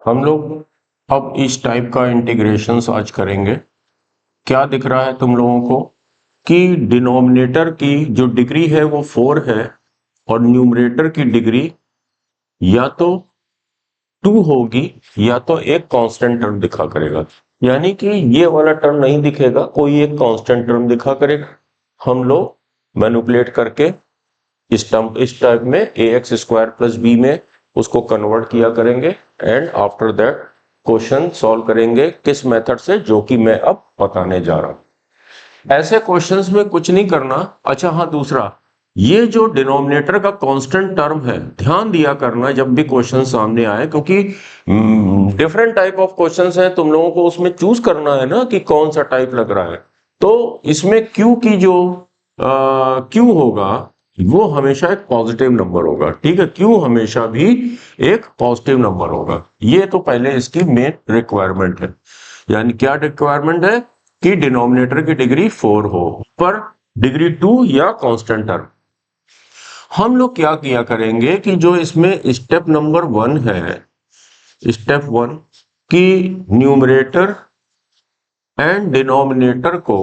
हम लोग अब इस टाइप का इंटीग्रेशंस आज करेंगे। क्या दिख रहा है तुम लोगों को कि डिनोमिनेटर की जो डिग्री है वो 4 है और न्यूमरेटर की डिग्री या तो 2 होगी या तो एक कांस्टेंट टर्म दिखा करेगा। यानी कि ये वाला टर्म नहीं दिखेगा, कोई एक कांस्टेंट टर्म दिखा करेगा। हम लोग मैनिपुलेट करके इस टाइप में ax स्क्वायर प्लस बी में उसको कन्वर्ट किया करेंगे and after that question solve करेंगे किस मेथड से, जो कि मैं अब बताने जा रहा हूं। ऐसे क्वेश्चंस में कुछ नहीं करना। अच्छा हाँ, दूसरा, ये जो डिनोमिनेटर का कांस्टेंट टर्म है, ध्यान दिया करना जब भी क्वेश्चन सामने आए, क्योंकि डिफरेंट टाइप ऑफ क्वेश्चंस हैं, तुम लोगों को उसमें चूज करना है ना कि कौन सा टाइप लग रहा है। तो इसमें Q की जो Q होगा वो हमेशा एक पॉजिटिव नंबर होगा। ठीक है, Q हमेशा भी एक पॉजिटिव नंबर होगा। ये तो पहले इसकी मेन रिक्वायरमेंट है। यानी क्या रिक्वायरमेंट है कि डिनोमिनेटर की डिग्री 4 हो, पर डिग्री 2 या कांस्टेंट टर्म। हम लोग क्या किया करेंगे कि जो इसमें स्टेप नंबर 1 है, स्टेप 1 की न्यूमरेटर एंड डिनोमिनेटर को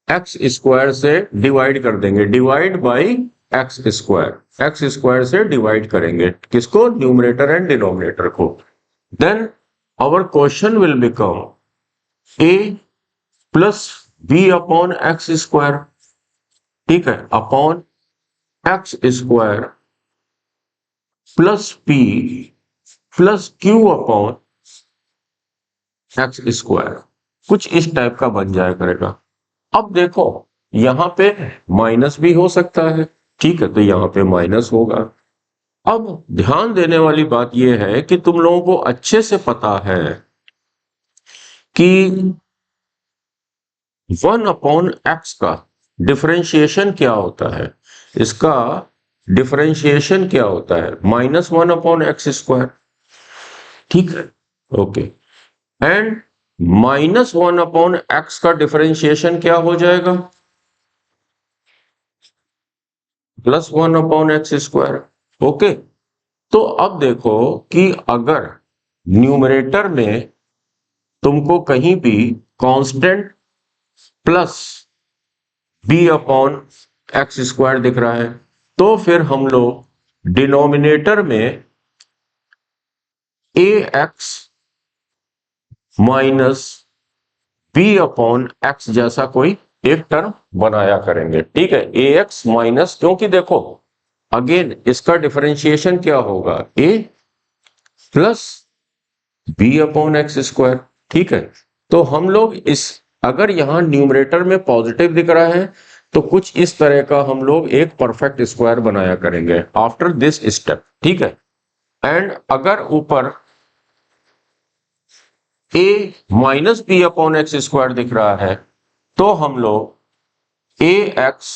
एक्स स्क्वायर से डिवाइड कर देंगे। डिवाइड बाई एक्स स्क्वायर से डिवाइड करेंगे किसको? न्यूमरेटर एंड डिनोमिनेटर को। Then our question will become a plus B upon x square. ठीक है, upon x square plus p plus q upon x square. कुछ इस टाइप का बन जाया करेगा। अब देखो, यहां पे माइनस भी हो सकता है। ठीक है, तो यहां पे माइनस होगा। अब ध्यान देने वाली बात यह है कि तुम लोगों को अच्छे से पता है कि 1 अपॉन एक्स का डिफरेंशिएशन क्या होता है। इसका डिफरेंशिएशन क्या होता है? -1 अपॉन एक्स स्क्वायर। ठीक है, ओके। एंड -1 अपॉन एक्स का डिफरेंशिएशन क्या हो जाएगा? +1 अपॉन एक्स स्क्वायर। ओके, तो अब देखो कि अगर न्यूमरेटर में तुमको कहीं भी constant plus B upon x square दिख रहा है, तो फिर हम लोग डिनोमिनेटर में A X minus B upon X जैसा कोई एक टर्म बनाया करेंगे। ठीक है, ए एक्स माइनस, क्योंकि देखो अगेन इसका डिफरेंशिएशन क्या होगा? A plus B upon x square. ठीक है, तो हम लोग इस, अगर यहां न्यूमरेटर में पॉजिटिव दिख रहा है तो कुछ इस तरह का हम लोग एक परफेक्ट स्क्वायर बनाया करेंगे आफ्टर दिस स्टेप। ठीक है, एंड अगर ऊपर a minus B upon x square दिख रहा है तो हम लोग A X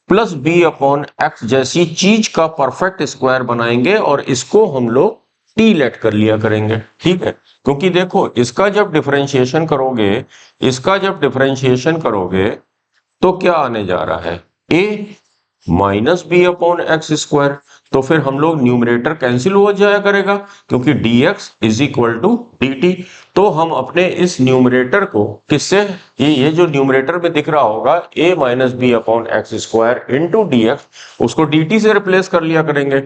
plus B upon X जैसी चीज का परफेक्ट स्क्वायर बनाएंगे और इसको हम लोग टी लेट कर लिया करेंगे। ठीक है, क्योंकि देखो इसका जब डिफरेंशिएशन करोगे, तो क्या आने जा रहा है? a minus B upon x square. तो फिर हम लोग न्यूमरेटर कैंसिल हो जाया करेगा, क्योंकि dx is equal to dt। तो हम अपने इस न्यूमरेटर को किससे, ये जो न्यूमरेटर में दिख रहा होगा a minus B upon x square into dx, उसको dt से रिप्लेस कर लिया करेंगे।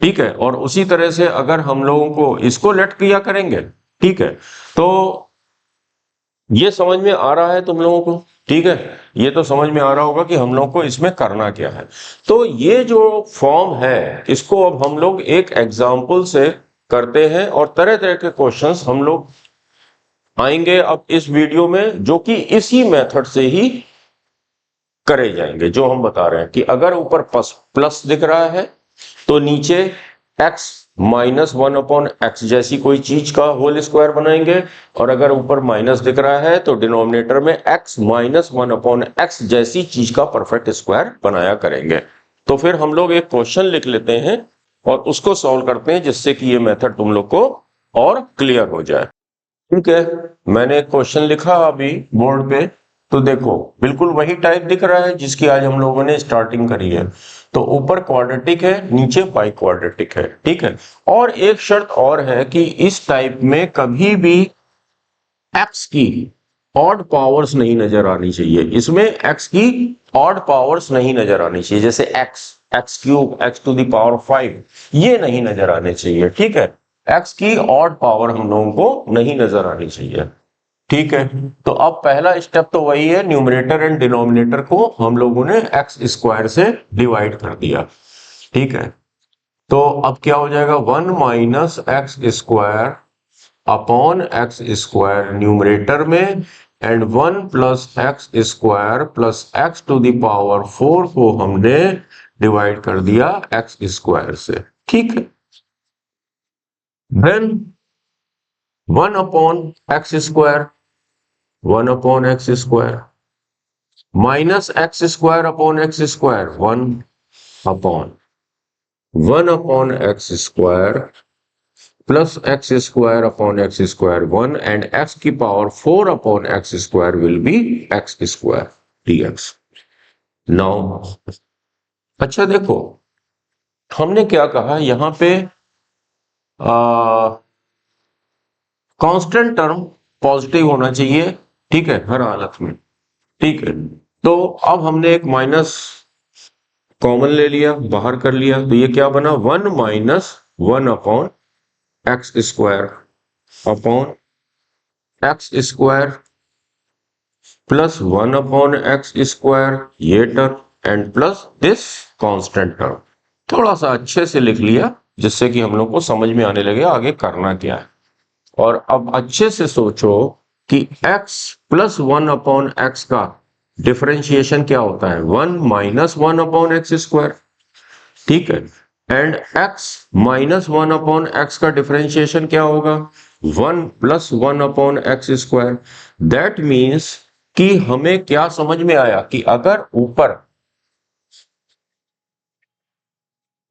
ठीक है, और उसी तरह से अगर हम लोगों को इसको लेट किया करेंगे। ठीक है, तो ये समझ में आ रहा है तुम लोगों को? ठीक है, ये तो समझ में आ रहा होगा कि हम लोग को इसमें करना क्या है। तो ये जो फॉर्म है इसको अब हम लोग एक एग्जाम्पल से करते हैं और तरह तरह के क्वेश्चंस हम लोग आएंगे अब इस वीडियो में, जो कि इसी मेथड से ही करे जाएंगे जो हम बता रहे हैं। कि अगर ऊपर प्लस दिख रहा है तो नीचे x -1 अपॉन एक्स जैसी कोई चीज का होल स्क्वायर बनाएंगे, और अगर ऊपर माइनस दिख रहा है तो डिनोमिनेटर में x -1 अपॉन एक्स जैसी चीज का परफेक्ट स्क्वायर बनाया करेंगे। तो फिर हम लोग एक क्वेश्चन लिख लेते हैं और उसको सॉल्व करते हैं, जिससे कि ये मेथड तुम लोग को और क्लियर हो जाए। ठीक है, मैंने एक क्वेश्चन लिखा अभी बोर्ड पे, तो देखो बिल्कुल वही टाइप दिख रहा है जिसकी आज हम लोगों ने स्टार्टिंग करी है। तो ऊपर क्वाड्रेटिक है, नीचे बाई क्वाड्रेटिक है, ठीक है। और एक शर्त और है कि इस टाइप में कभी भी एक्स की ऑड पावर्स नहीं नजर आनी चाहिए, इसमें एक्स की ऑड पावर्स नहीं नजर आनी चाहिए, जैसे x cube, x to the power 5, ये नहीं नजर आने चाहिए, ठीक है। एक्स की ऑड पावर हम लोगों को नहीं नजर आनी चाहिए, ठीक है। तो अब पहला स्टेप तो वही है, न्यूमरेटर एंड डिनोमिनेटर को हम लोगों ने एक्स स्क्वायर से डिवाइड कर दिया, ठीक है। तो अब क्या हो जाएगा, 1 minus x square upon x square numerator में, and 1 plus x square plus X to the power 4 को हमने डिवाइड कर दिया एक्स स्क्वायर से, ठीक है। Then 1 upon x square, 1 upon x square minus x square upon x square, 1 upon x square plus x square upon x square 1, and X की power 4 upon x square will be X square DX. Now अच्छा देखो, हमने क्या कहा यहां पे constant term positive होना चाहिए, ठीक है, हर हालत में, ठीक है। तो अब हमने एक माइनस कॉमन ले लिया, बाहर कर लिया, तो ये क्या बना, 1 minus 1 upon x square upon x square plus 1 upon x square, ये term, and plus this constant term. थोड़ा सा अच्छे से लिख लिया जिससे कि हम लोग को समझ में आने लगे आगे करना क्या है। और अब अच्छे से सोचो कि x प्लस 1 अपॉन एक्स का डिफरेंशिएशन क्या होता है, 1 माइनस 1 अपॉन एक्स स्क्वायर, ठीक है। And x minus 1 upon x का डिफरेंशिएशन क्या होगा, 1 plus 1 upon x square. That means कि हमें क्या समझ में आया कि अगर ऊपर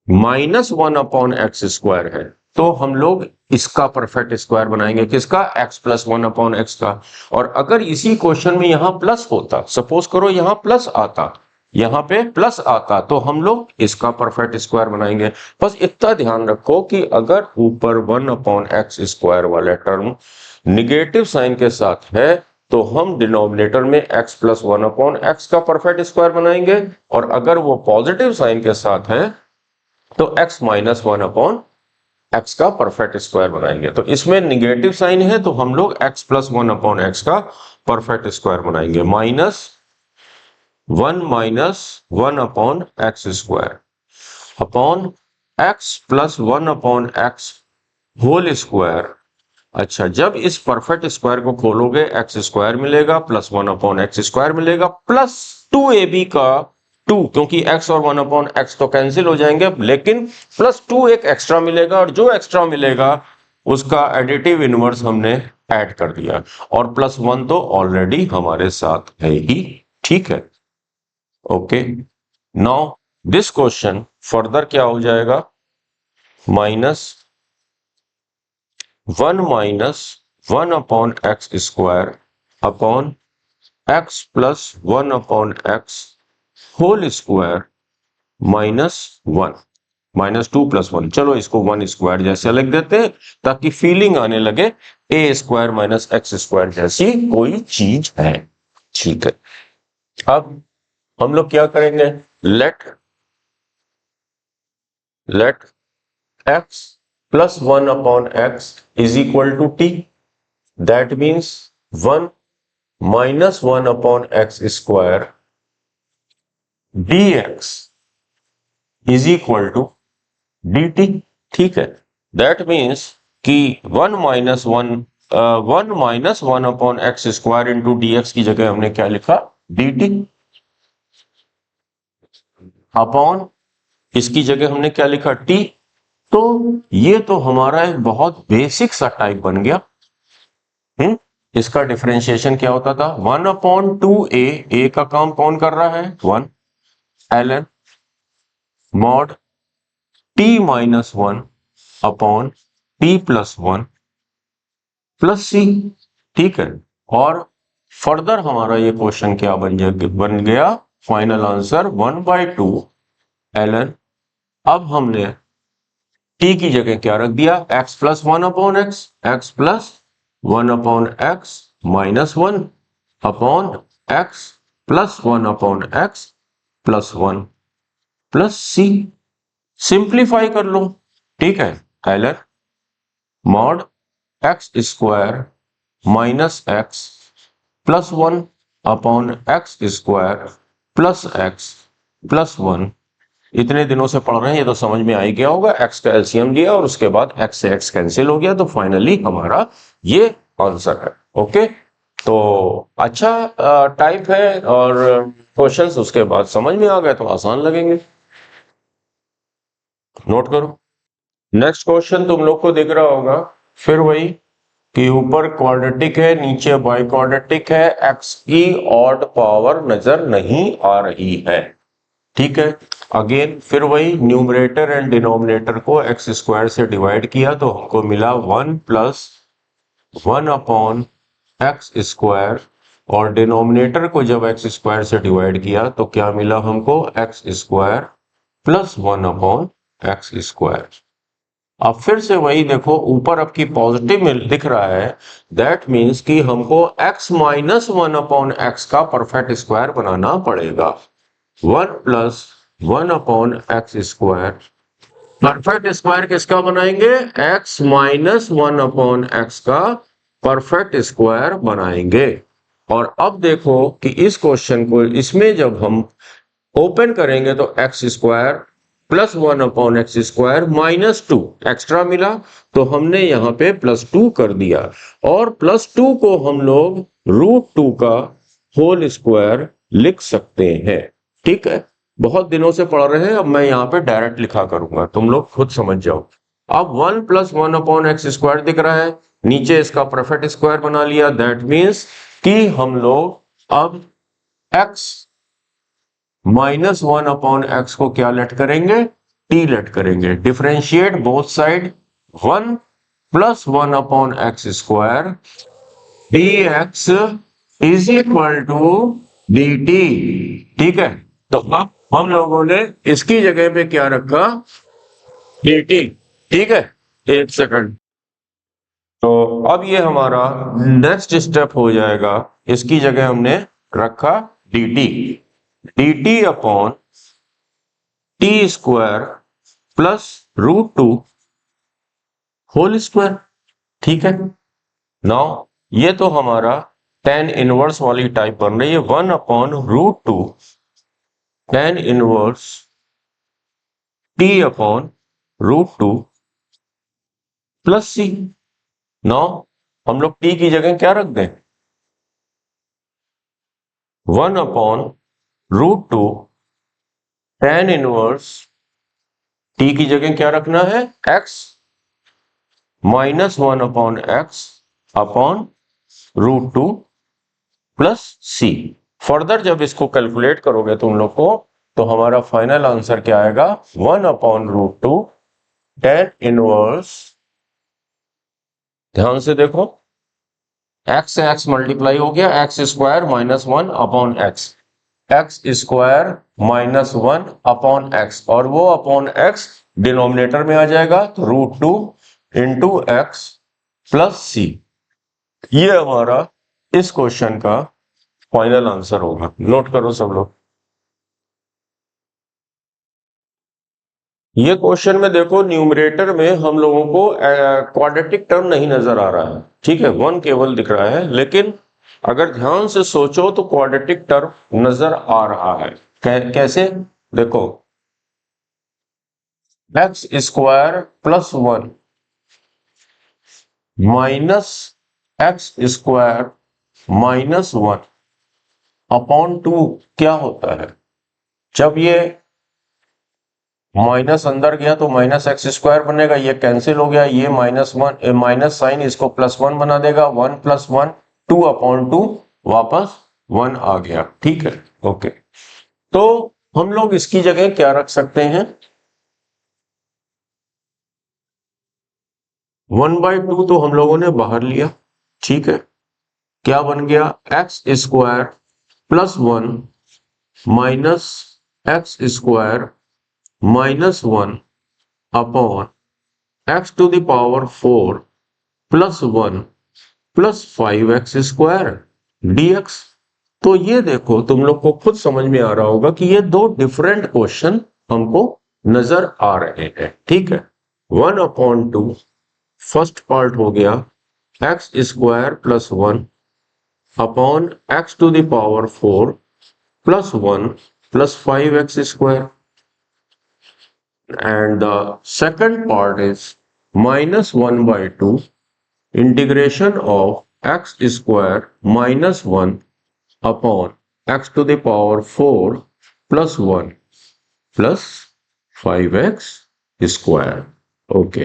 माइनस 1 अपॉन एक्स स्क्वायर है तो हम लोग इसका परफेक्ट स्क्वायर बनाएंगे, किसका, x प्लस 1 अपॉन एक्स का। और अगर इसी क्वेश्चन में यहां प्लस होता, सपोज करो यहां प्लस आता, यहां पे प्लस आता, तो हम लोग इसका परफेक्ट स्क्वायर बनाएंगे। बस इतना ध्यान रखो कि अगर ऊपर 1 अपॉन एक्स स्क्वायर वाला टर्म निगेटिव साइन के साथ है तो हम डिनोमिनेटर में x प्लस 1 अपॉन एक्स का परफेक्ट स्क्वायर बनाएंगे, और अगर वो पॉजिटिव साइन के साथ है तो x माइनस 1 अपॉन एक्स का परफेक्ट स्क्वायर बनाएंगे। तो इसमें निगेटिव साइन है तो हम लोग x प्लस 1 अपॉन एक्स का परफेक्ट स्क्वायर बनाएंगे, minus 1 upon x square upon x plus 1 upon x whole square. अच्छा, जब इस परफेक्ट स्क्वायर को खोलोगे एक्स स्क्वायर मिलेगा प्लस 1 अपॉन एक्स स्क्वायर मिलेगा प्लस 2ab का 2, क्योंकि x और 1 अपॉन एक्स तो कैंसिल हो जाएंगे, लेकिन प्लस 2 एक एक्स्ट्रा मिलेगा, और जो एक्स्ट्रा मिलेगा उसका एडिटिव इनवर्स हमने ऐड कर दिया, और प्लस 1 तो ऑलरेडी हमारे साथ है ही, ठीक है। Okay, now this question further क्या हो जाएगा, -1 upon x square upon x plus 1 upon x whole square -1, -2 plus 1, चलो इसको 1 स्क्वायर जैसे लिख देते हैं ताकि फीलिंग आने लगे a square minus x square जैसी कोई चीज है, ठीक है। अब हम लोग क्या करेंगे, let x plus 1 upon x is equal to t, that means 1 minus 1 upon x square dx is equal to dt, ठीक है। दैट मीन्स कि 1 minus 1 upon x square into dx की जगह हमने क्या लिखा, dt, अपॉन इसकी जगह हमने क्या लिखा, t। तो ये तो हमारा एक बहुत बेसिक सा टाइप बन गया। इसका डिफरेंशिएशन क्या होता था, 1 अपॉन 2a, a का काम कौन कर रहा है, 1, ln mod t minus 1 upon t plus 1 plus c, ठीक है। और फर्दर हमारा ये क्वेश्चन क्या बन गया, फाइनल आंसर 1/2 ln। अब हमने t की जगह क्या रख दिया, x plus 1/x, x plus 1/x minus 1 upon x plus 1/x plus 1 plus c। Simplify कर लो, ठीक है। ln mod x square minus x plus 1 upon x square plus x plus 1। इतने दिनों से पढ़ रहे हैं, ये तो समझ में आ ही गया होगा। x का एलसीएम लिया और उसके बाद x से x कैंसिल हो गया, तो फाइनली हमारा ये आंसर है। ओके, तो अच्छा टाइप है और क्वेश्चंस उसके बाद समझ में आ गए तो आसान लगेंगे। नोट करो। नेक्स्ट क्वेश्चन तुम लोग को दिख रहा होगा, फिर वही कि ऊपर क्वाड्रेटिक है, नीचे बाई क्वाड्रेटिक है, x की ऑड पावर नजर नहीं आ रही है, ठीक है। अगेन फिर वही न्यूमरेटर एंड डिनोमिनेटर को एक्स स्क्वायर से डिवाइड किया तो हमको मिला 1 प्लस 1 अपॉन एक्स स्क्वायर, और डिनोमिनेटर को जब एक्स स्क्वायर से डिवाइड किया तो क्या मिला हमको, x square plus 1 upon x square. अब फिर से वही देखो, ऊपर आपकी पॉजिटिव में दिख रहा है, दैट मीन्स कि हमको x माइनस 1 अपॉन एक्स का परफेक्ट स्क्वायर बनाना पड़ेगा। 1 plus 1 upon x square, perfect square किसका बनाएंगे, x माइनस 1 अपॉन एक्स का परफेक्ट स्क्वायर बनाएंगे। और अब देखो कि इस क्वेश्चन को इसमें जब हम ओपन करेंगे तो x square plus 1 upon x square minus 2 extra मिला, तो हमने यहाँ पे प्लस 2 कर दिया, और प्लस 2 को हम लोग √2 का होल स्क्वायर लिख सकते हैं, ठीक है। बहुत दिनों से पढ़ रहे हैं, अब मैं यहाँ पे डायरेक्ट लिखा करूंगा, तुम लोग खुद समझ जाओ। अब 1 प्लस 1 अपॉन एक्स स्क्वायर दिख रहा है, नीचे इसका परफेक्ट स्क्वायर बना लिया, दैट मीन्स कि हम लोग अब x माइनस 1 अपॉन एक्स को क्या लेट करेंगे, t लेट करेंगे। Differentiate both side, 1 plus 1 upon x square dx is equal to dt, ठीक है। तो अब हम लोगों ने इसकी जगह पे क्या रखा, dt, ठीक है। एक सेकंड, तो अब ये हमारा नेक्स्ट स्टेप हो जाएगा, इसकी जगह हमने रखा dt, dt upon t square plus √2 whole square, ठीक है। नाउ ये तो हमारा tan इनवर्स वाली टाइप बन रही है, 1 upon √2 tan inverse t upon √2 plus c। Now हम लोग t की जगह क्या रख दें, 1 अपॉन √2 tan इनवर्स t की जगह क्या रखना है, x minus 1 upon x upon √2 plus c. Further जब इसको कैलकुलेट करोगे तुम लोग को, तो हमारा फाइनल आंसर क्या आएगा, 1 अपॉन √2 tan इनवर्स, ध्यान से देखो, x से x मल्टीप्लाई हो गया, x square minus 1 upon x square minus 1 upon x, और वो अपॉन एक्स डिनोमिनेटर में आ जाएगा, तो √2 इंटू एक्स प्लस सी। ये हमारा इस क्वेश्चन का फाइनल आंसर होगा। नोट करो सब लोग। ये क्वेश्चन में देखो, न्यूमरेटर में हम लोगों को क्वाड्रेटिक टर्म नहीं नजर आ रहा है, ठीक है, 1 केवल दिख रहा है, लेकिन अगर ध्यान से सोचो तो क्वाड्रेटिक टर्म नजर आ रहा है। कैसे, देखो, x square plus 1 minus x square minus 1 upon 2 क्या होता है, जब ये माइनस अंदर गया तो माइनस एक्स स्क्वायर बनेगा, ये कैंसिल हो गया, ये -1 माइनस साइन इसको +1 बना देगा, 1 प्लस 1 2 अपॉन 2 वापस 1 आ गया, ठीक है। ओके, तो हम लोग इसकी जगह क्या रख सकते हैं, 1/2 तो हम लोगों ने बाहर लिया, ठीक है। क्या बन गया, x square plus 1 minus x square minus 1 upon x to the power 4 plus 1 plus 5x square dx। तो ये देखो, तुम लोग को खुद समझ में आ रहा होगा कि ये दो डिफरेंट क्वेश्चन हमको नजर आ रहे हैं। ठीक है, 1/2 फर्स्ट पार्ट हो गया x square plus 1 upon x to the power 4 plus 1 plus 5x square, and the second part is -1/2 integration of x square minus 1 upon x to the power 4 plus 1 plus 5x square। Okay,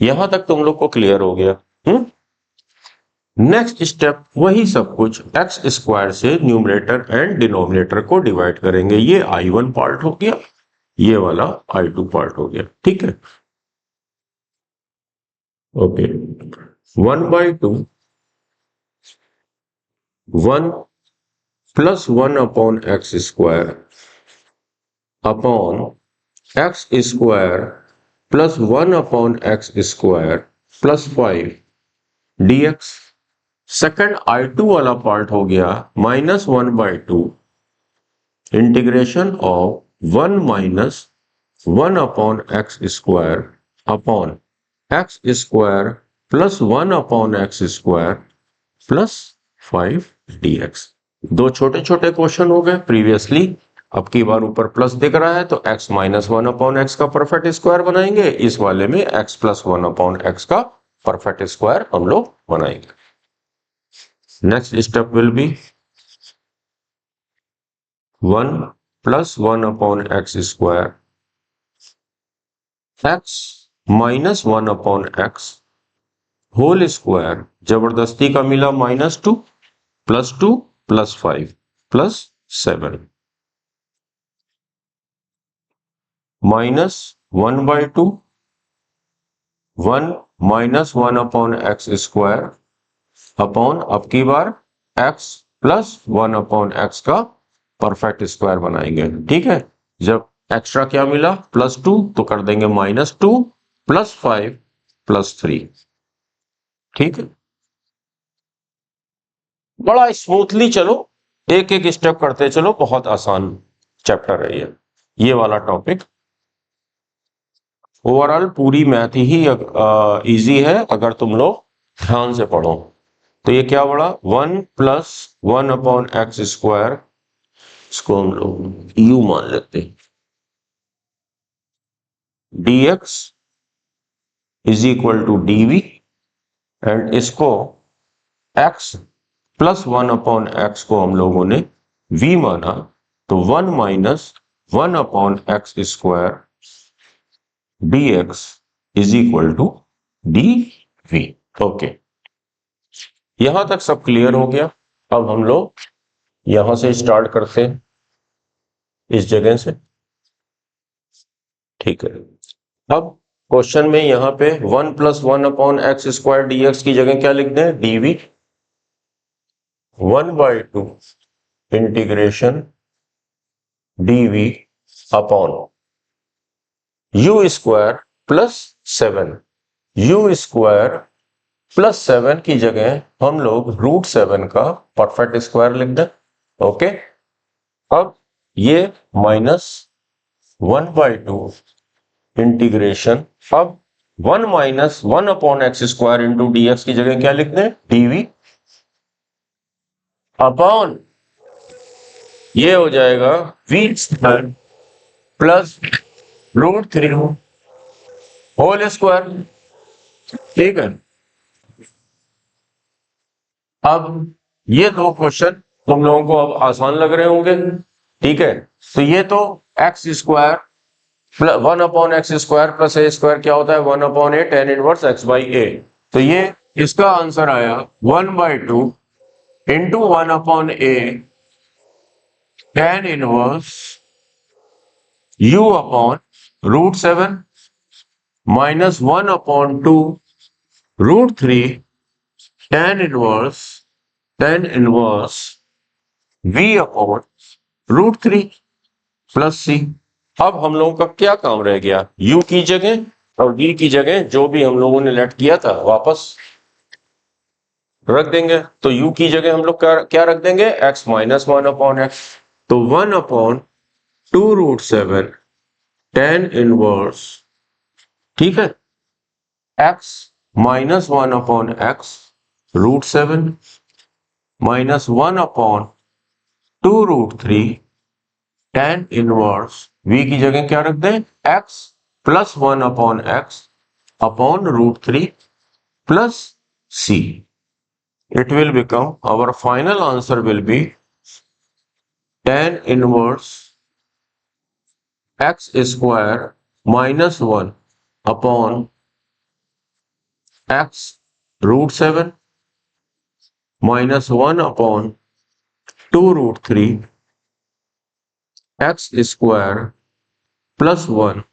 यहां तक तुम लोग को clear हो गया। Next step वही सब कुछ, एक्स स्क्वायर से न्यूमरेटर एंड डिनोमिनेटर को डिवाइड करेंगे। ये I1 पार्ट हो गया, ये वाला I2 पार्ट हो गया। ठीक है, okay, 1/2 1 plus 1 upon x square upon x square plus 1 upon x square plus 5 dx। Second I2 वाला पार्ट हो गया -1/2 integration of 1 minus 1 upon x square upon x square plus 1 upon x square plus 5 dx। दो छोटे छोटे question हो गए previously, अब की बार ऊपर प्लस दिख रहा है तो x माइनस 1 अपॉन एक्स का परफेक्ट स्क्वायर बनाएंगे, इस वाले में x प्लस 1 अपॉन एक्स का परफेक्ट स्क्वायर हम लोग बनाएंगे। Next step will be 1 plus 1 upon x square x minus 1 upon x whole square, जबरदस्ती का मिला -2 plus 2 plus 5 plus 7 -1/2 1 minus 1 upon x square upon अब की बार x प्लस 1 अपॉन एक्स का परफेक्ट स्क्वायर बनाएंगे। ठीक है, जब एक्स्ट्रा क्या मिला +2 तो कर देंगे -2 प्लस 5 प्लस 3। ठीक है, बड़ा स्मूथली चलो, एक एक स्टेप करते चलो, बहुत आसान चैप्टर है ये वाला टॉपिक। ओवरऑल पूरी मैथ ही इजी है अगर तुम लोग ध्यान से पढ़ो। तो ये क्या बड़ा 1 प्लस 1 अपॉन एक्स स्क्वायर, इसको हम लोग यू मान लेते हैं, dx is equal to dv, and इसको x प्लस 1 अपॉन एक्स को हम लोगों ने v माना, तो 1 minus 1 upon x square dx is equal to dv। Okay, यहां तक सब क्लियर हो गया। अब हम लोग यहां से स्टार्ट करते हैं, इस जगह से। ठीक है, अब क्वेश्चन में यहां पे 1 plus 1 upon x square dx की जगह क्या लिख दें, dv। 1/2 integration dv upon u square plus 7, u square plus 7 की जगह हम लोग √7 का परफेक्ट स्क्वायर लिख दें। ओके, अब ये -1/2 इंटीग्रेशन, अब 1 minus 1 upon x square into dx की जगह क्या लिख दें, dv अपॉन ये हो जाएगा v square plus √3 whole square. ठीक है, अब ये दो क्वेश्चन तुम लोगों को अब आसान लग रहे होंगे। ठीक है, तो ये तो x square 1 upon x square plus a square क्या होता है, 1 upon a tan inverse x by a. तो ये इसका आंसर आया 1/2 into 1 upon a tan inverse u upon √7 minus 1 upon 2 √3 tan inverse tan inverse v upon root 3 plus c। अब हम लोगों का क्या काम रह गया, u की जगह और v की जगह जो भी हम लोगों ने लेट किया था वापस रख देंगे। तो u की जगह हम लोग क्या रख देंगे, x माइनस 1 अपॉन एक्स। तो 1 अपॉन 2√7 tan इनवर्स, ठीक है, x minus 1 upon x √7 minus 1 upon 2√3 tan inverse v की जगह क्या रख दें, x plus 1 upon x upon √3 plus c। It will become, our final answer will be tan inverse x square minus 1 upon x √7 minus 1 upon 2√3 x square plus 1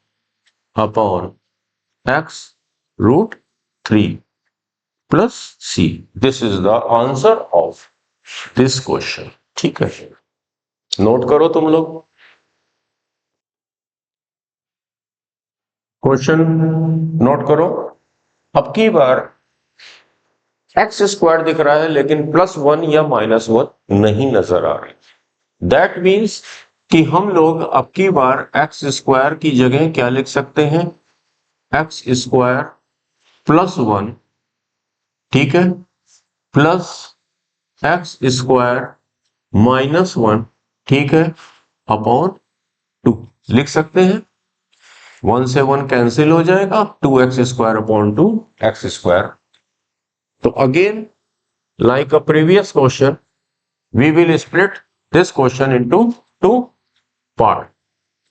upon x √3 plus c. This is the answer of this question. ठीक है, note करो तुम लोग। Question note करो। अब की बार x square दिख रहा है लेकिन +1 या -1 नहीं नजर आ रही। दैट मीन्स कि हम लोग अब की बार एक्स स्क्वायर की जगह क्या लिख सकते हैं, एक्स स्क्वायर प्लस 1, ठीक है, प्लस एक्स स्क्वायर माइनस 1, ठीक है, अपॉन 2 लिख सकते हैं। 1 से 1 कैंसिल हो जाएगा, 2x square upon 2x square. तो again like a previous question, we will split this question into two part.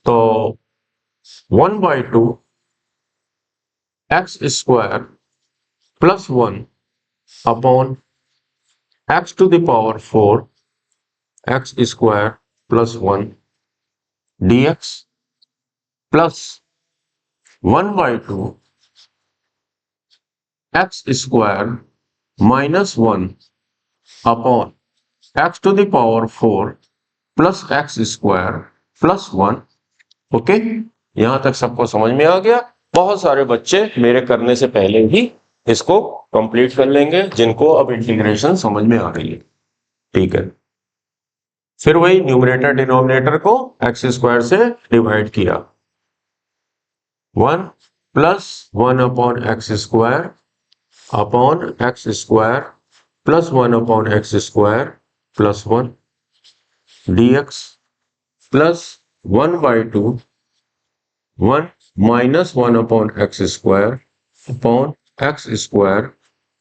So 1/2 x square plus 1 upon x to the power 4 x square plus 1 dx plus 1/2 x square minus 1 upon x to the power 4 plus x square plus 1। Okay, यहां तक सबको समझ में आ गया। बहुत सारे बच्चे मेरे करने से पहले ही इसको कंप्लीट कर लेंगे जिनको अब इंटीग्रेशन समझ में आ रही है, ठीक है। फिर वही न्यूमरेटर डिनोमिनेटर को एक्स स्क्वायर से डिवाइड किया, 1 plus 1 upon x square upon x square plus 1 upon x square plus 1 dx plus 1/2 1 minus 1 upon x square upon x square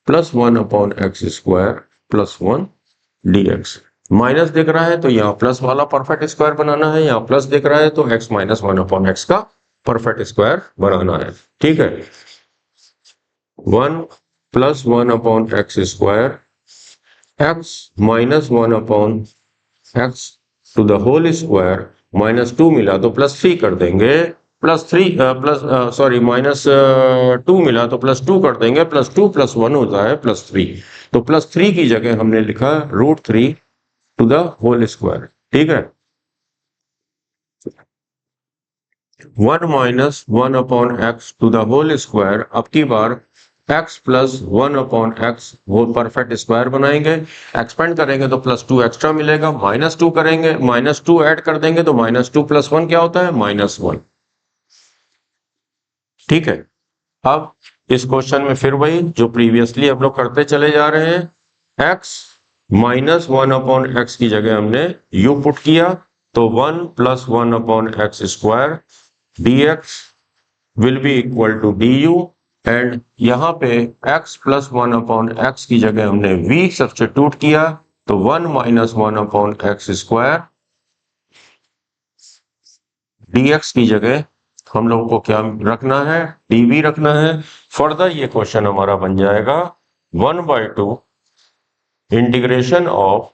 plus 1 upon x square plus 1 dx। Minus दिख रहा है तो यहाँ plus वाला perfect square बनाना है, यहाँ plus दिख रहा है तो x माइनस 1 अपॉन एक्स का परफेक्ट स्क्वायर बनाना है, ठीक है। 1 plus 1 upon x square x minus 1 upon x to the whole square, -2 मिला तो +3 कर देंगे, -2 मिला तो +2 कर देंगे, +2 + 1 होता है +3। तो +3 की जगह हमने लिखा √3 टू द होल स्क्वायर, ठीक है। 1 minus 1 upon x to the whole square, अब की बार x प्लस 1 अपॉन एक्स वो परफेक्ट स्क्वायर बनाएंगे, एक्सपेंड करेंगे तो +2 एक्स्ट्रा मिलेगा, -2 करेंगे, -2 ऐड कर देंगे तो -2 + 1 क्या होता है, -1, ठीक है। अब इस क्वेश्चन में फिर वही जो प्रीवियसली हम लोग करते चले जा रहे हैं, x माइनस 1 अपॉन एक्स की जगह हमने u पुट किया तो 1 plus 1 upon x square dx will be equal to du, and यहाँ पे x प्लस 1 अपॉन एक्स की जगह हमने v सब्स्टिट्यूट किया तो 1 minus 1 upon x square dx की जगह हम लोगों को क्या रखना है, dv रखना है। फर्दर ये क्वेश्चन हमारा बन जाएगा 1/2 integration of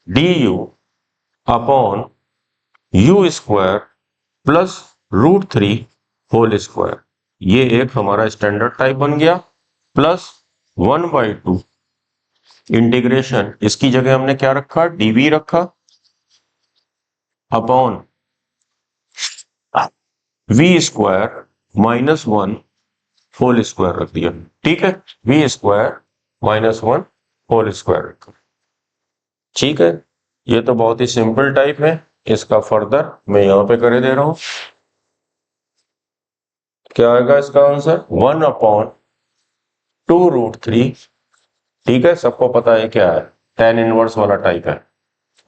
du upon u square plus √3 whole square. ये एक हमारा स्टैंडर्ड टाइप बन गया, प्लस 1/2 इंटीग्रेशन, इसकी जगह हमने क्या रखा, डीवी रखा, upon v square minus one whole square रख दिया। ठीक है, v square minus one whole square रखा। ठीक है, ये तो बहुत ही सिंपल टाइप है। इसका फर्दर मैं यहां पे कर दे रहा हूं। क्या आएगा इसका आंसर, 1/2√3। ठीक है, सबको पता है क्या है, tan इनवर्स वाला टाइप है।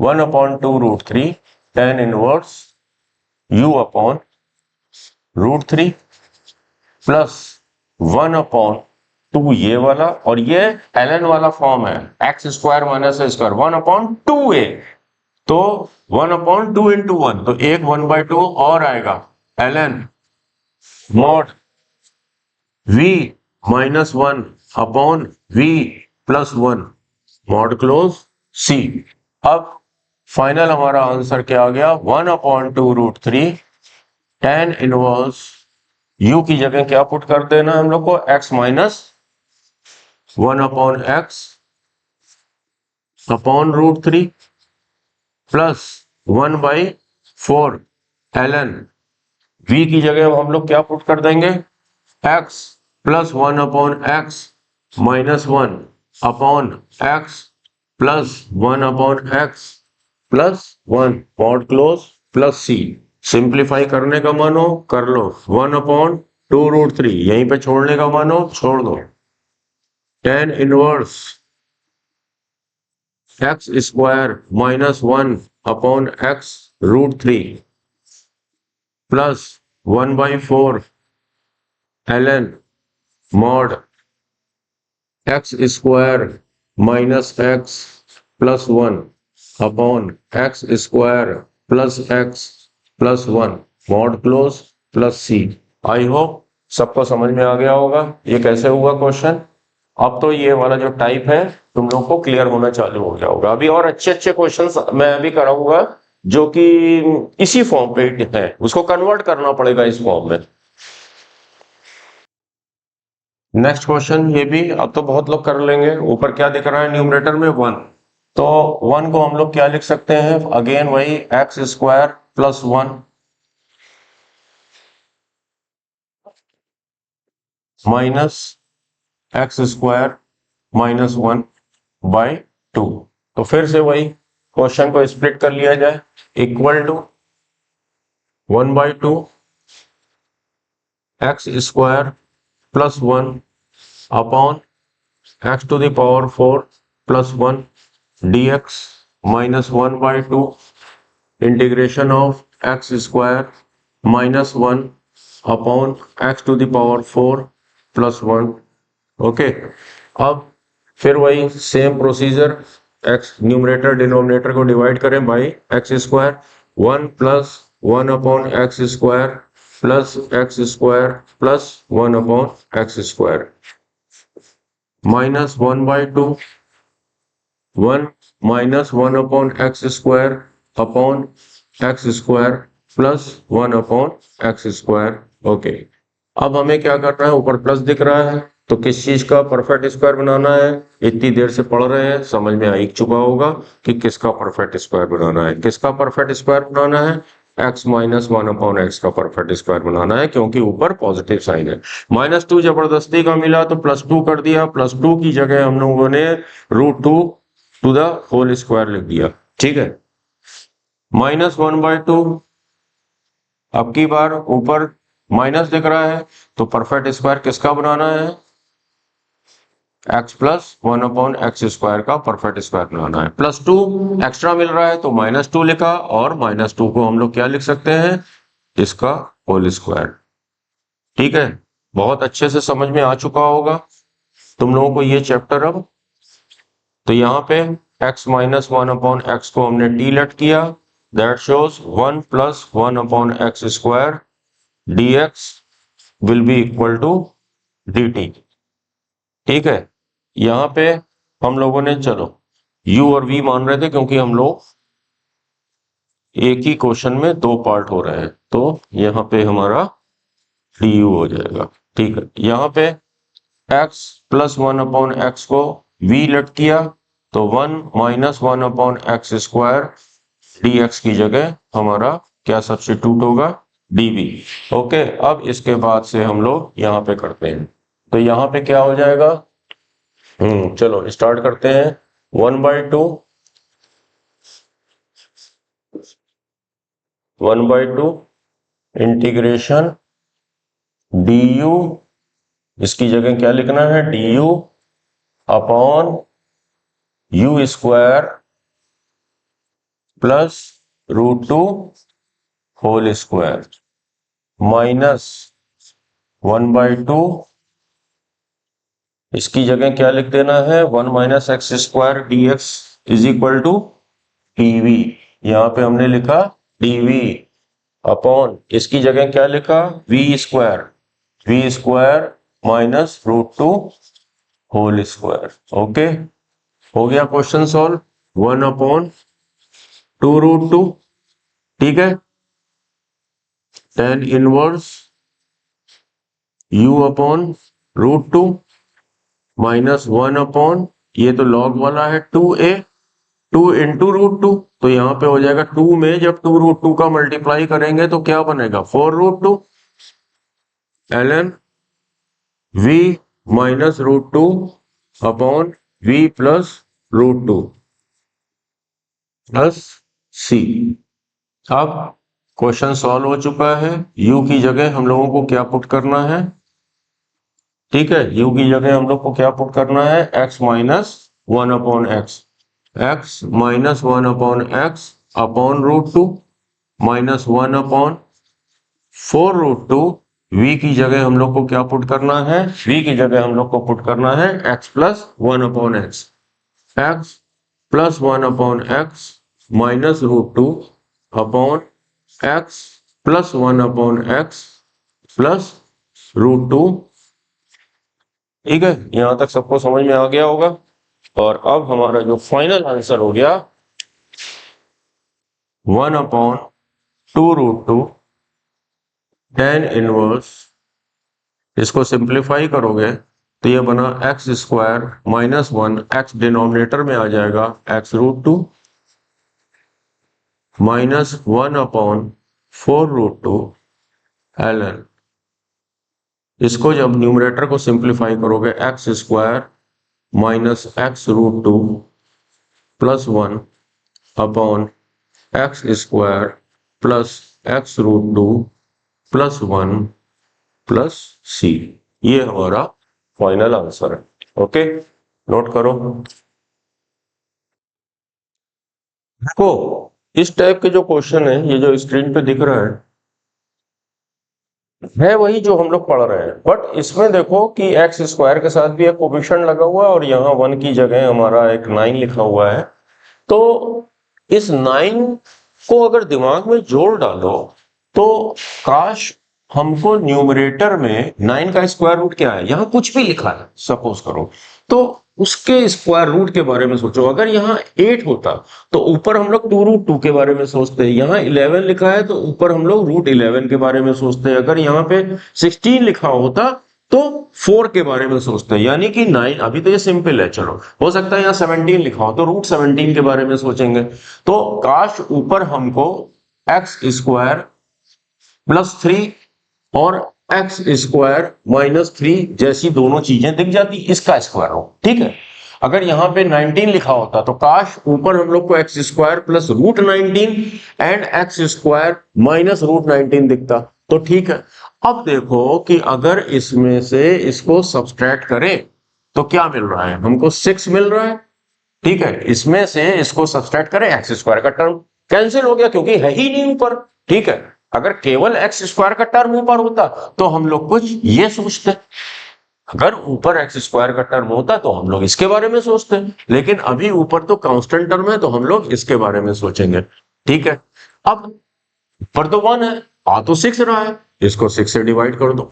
1/2√3 tan इनवर्स u/√3 प्लस 1/2 ये वाला, और ये ln वाला फॉर्म है, एक्स स्क्वायर माइनस ए स्क्वायर 1/2a, तो 1/2 इंटू 1, तो एक 1/2 और आएगा, ln mod v minus 1/v plus 1 mod close c। अब फाइनल हमारा आंसर क्या आ गया, 1/2√3 tan इनवर्स u की जगह क्या पुट कर देना हम लोग को, x minus 1/x upon √3 plus 1/4 ln v की जगह हम लोग क्या पुट कर देंगे, x plus 1/x minus 1 upon x plus 1/x plus 1 mod close plus c। Simplify करने का मानो कर लो, 1/2√3 यहीं पे छोड़ने का मानो छोड़ दो, tan inverse x square minus 1/x√3 plus 1/4 ln mod x square minus x plus 1 upon x square plus x plus 1 mod close plus c। I hope सबको समझ में आ गया होगा ये कैसे हुआ क्वेश्चन। अब तो ये वाला जो टाइप है तुम लोग को क्लियर होना चालू हो गया होगा। अभी और अच्छे अच्छे क्वेश्चंस मैं अभी कराऊंगा जो कि इसी फॉर्म पे है, उसको कन्वर्ट करना पड़ेगा इस फॉर्म में। नेक्स्ट क्वेश्चन ये भी अब तो बहुत लोग कर लेंगे। ऊपर क्या दिख रहा है न्यूमरेटर में 1, तो 1 को हम लोग क्या लिख सकते हैं, अगेन वही एक्स square plus 1 minus x square minus 1/2। तो फिर से वही क्वेश्चन को स्प्लिट कर लिया जाए, equal to 1/2 x square plus 1 upon x to the power 4 plus 1 dx minus 1/2 integration of x square minus 1 upon x to the power 4 plus 1। Okay, अब फिर वही same procedure, x numerator denominator को divide करें by x square, 1 plus 1 upon x square plus x square plus 1 upon x square minus 1/2 1 minus 1 upon x square upon x square plus 1 upon x square. Okay, अब हमें क्या करना है, ऊपर plus दिख रहा है तो किस चीज का परफेक्ट स्क्वायर बनाना है, इतनी देर से पढ़ रहे हैं समझ में आ ही चुका होगा कि किसका परफेक्ट स्क्वायर बनाना है। किसका परफेक्ट स्क्वायर बनाना है, x माइनस 1 अपॉन एक्स का परफेक्ट स्क्वायर बनाना है, क्योंकि ऊपर पॉजिटिव साइन है। -2 जबरदस्ती का मिला तो +2 कर दिया, +2 की जगह हम लोगों ने √2 टू द होल स्क्वायर लिख दिया। ठीक है, -1/2, अब की बार ऊपर माइनस दिख रहा है तो परफेक्ट स्क्वायर किसका बनाना है, x plus 1 upon x square का परफेक्ट स्क्वायर बनाना है। +2 एक्स्ट्रा मिल रहा है तो -2 लिखा, और -2 को हम लोग क्या लिख सकते हैं, इसका होल स्क्वायर। ठीक है, बहुत अच्छे से समझ में आ चुका होगा तुम लोगों को ये चैप्टर। अब तो यहाँ पे x माइनस 1 अपॉन एक्स को हमने t लेट किया, that shows 1 plus 1 upon x square dx will be equal to dt। ठीक है, यहाँ पे हम लोगों ने चलो u और v मान रहे थे क्योंकि हम लोग एक ही क्वेश्चन में 2 पार्ट हो रहे हैं, तो यहाँ पे हमारा du हो जाएगा। ठीक है, यहाँ पे x प्लस 1 अपॉन एक्स को v लेट किया, तो 1 minus 1 upon x square dx की जगह हमारा क्या सब्स्टिट्यूट होगा, dv। ओके, अब इसके बाद से हम लोग यहाँ पे करते हैं, तो यहाँ पे क्या हो जाएगा, चलो स्टार्ट करते हैं। 1/2 इंटीग्रेशन du, इसकी जगह क्या लिखना है, du upon u square plus √2 whole square minus 1/2, इसकी जगह क्या लिख देना है, 1 minus x square dx is equal to dv। यहां पे हमने लिखा dv अपॉन, इसकी जगह क्या लिखा, v square minus √2 whole square. Okay, हो गया क्वेश्चन सॉल्व। 1/2√2, ठीक है, tan inverse u upon √2 minus 1 upon, ये तो लॉग वाला है 2a, 2 इंटू √2, तो यहाँ पे हो जाएगा 2 में जब 2√2 का मल्टीप्लाई करेंगे तो क्या बनेगा, 4√2 ln v minus √2 upon v plus √2 plus c। अब क्वेश्चन सॉल्व हो चुका है। u की जगह हम लोगों को क्या पुट करना है, ठीक है, u की जगह हम लोग को क्या पुट करना है, x minus 1 upon x minus 1 upon x upon √2 minus 1 upon 4√2। v की जगह हम लोग को क्या पुट करना है, v की जगह हम लोग को पुट करना है x plus 1 upon x plus 1 upon x minus √2 upon x plus 1 upon x plus √2। ठीक है, यहां तक सबको समझ में आ गया होगा। और अब हमारा जो फाइनल आंसर हो गया 1/2√2 tan इनवर्स, इसको सिंप्लीफाई करोगे तो ये बना x square minus 1, x denominator में आ जाएगा x√2 माइनस 1/4√2 ln, इसको जब न्यूमरेटर को सिंप्लीफाई करोगे x square minus x√2 plus 1 upon x square plus x√2 plus 1 plus c। ये हमारा फाइनल आंसर है। ओके, नोट करो। देखो, इस टाइप के जो क्वेश्चन है, ये जो स्क्रीन पे दिख रहा है वही जो हम लोग पढ़ रहे हैं, बट इसमें देखो कि एक्स स्क्वायर के साथ भी एक कोफिशिएंट लगा हुआ है और यहाँ 1 की जगह हमारा एक 9 लिखा हुआ है। तो इस 9 को अगर दिमाग में जोड़ डालो तो काश हमको न्यूमरेटर में 9 का स्क्वायर रूट क्या है, यहाँ कुछ भी लिखा है सपोज करो, तो उसके स्क्वायर रूट के बारे में सोचो। अगर यहाँ 8 होता तो ऊपर हम लोग 2√2 के बारे में सोचते हैं, यहाँ 11 लिखा है तो ऊपर हम लोग √11 के बारे में सोचते हैं, अगर यहाँ पे 16 लिखा होता तो 4 के बारे में सोचते हैं, यानी कि 9। अभी तो ये सिंपल है, चलो हो सकता है यहाँ 17 लिखा हो तो √17 के बारे में सोचेंगे। तो काश ऊपर हमको एक्स स्क्वायर प्लस 3 और एक्स स्क्वायर माइनस 3 जैसी दोनों चीजें दिख जाती, इसका स्क्वायर हो, ठीक है। अगर यहाँ पे 19 लिखा होता तो काश ऊपर हम लोग को x square plus √19 and x square minus √19 दिखता, तो ठीक है। अब देखो कि अगर इसमें से इसको सब्सट्रैक्ट करें तो क्या मिल रहा है, हमको 6 मिल रहा है, ठीक है। इसमें से इसको सब्सट्रैक्ट करें, एक्स स्क्वायर का टर्म कैंसिल हो गया क्योंकि है ही नहीं ऊपर, ठीक है। अगर केवल एक्स स्क्वायर का टर्म ऊपर होता तो हम लोग कुछ ये सोचते, अगर ऊपर एक्स स्क्वायर का टर्म होता तो हम लोग इसके बारे में सोचते, लेकिन अभी ऊपर तो कांस्टेंट टर्म है तो हम लोग इसके बारे में सोचेंगे, ठीक है। अब ऊपर तो 1 है, आ तो 6 रहा है, इसको 6 से डिवाइड कर दो,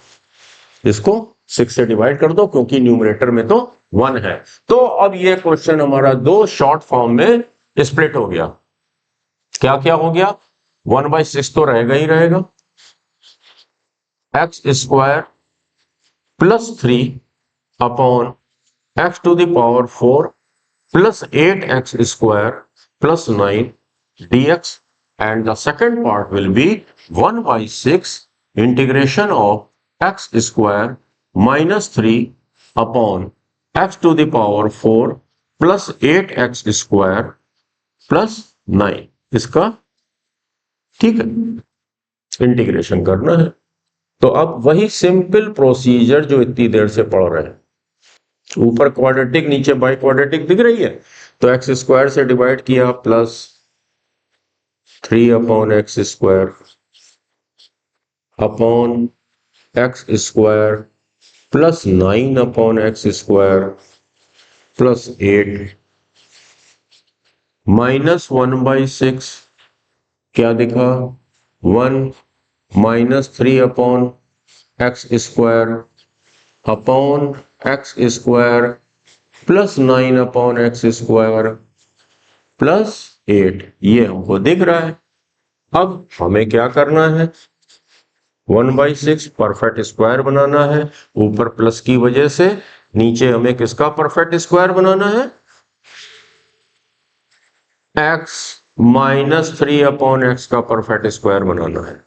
इसको 6 से डिवाइड कर दो क्योंकि न्यूमरेटर में तो 1 है। तो अब ये क्वेश्चन हमारा दो शॉर्ट फॉर्म में स्प्लिट हो गया। क्या क्या हो गया, 1/6 तो रहेगा ही रहेगा, x square plus 3 upon x to the power 4 plus 8x square plus 9 dx, and the second part will be 1 by 6 integration of x square minus 3 upon x to the power 4 plus 8x square plus 9। इसका ठीक है integration करना है। तो अब वही simple procedure जो इतनी देर से पढ़ रहे हैं, ऊपर क्वाड्रेटिक नीचे बाई क्वाड्रेटिक दिख रही है, तो एक्स स्क्वायर से डिवाइड किया plus 3 upon x square upon x square plus 9 upon x square plus 8 minus 1 by 6 क्या दिखा 1 minus 3 upon x square upon x square plus 9 upon x square plus 8, ये हमको दिख रहा है। अब हमें क्या करना है 1 बाई 6 परफेक्ट स्क्वायर बनाना है, ऊपर प्लस की वजह से नीचे हमें किसका परफेक्ट स्क्वायर बनाना है x माइनस 3 अपॉन एक्स का परफेक्ट स्क्वायर बनाना है।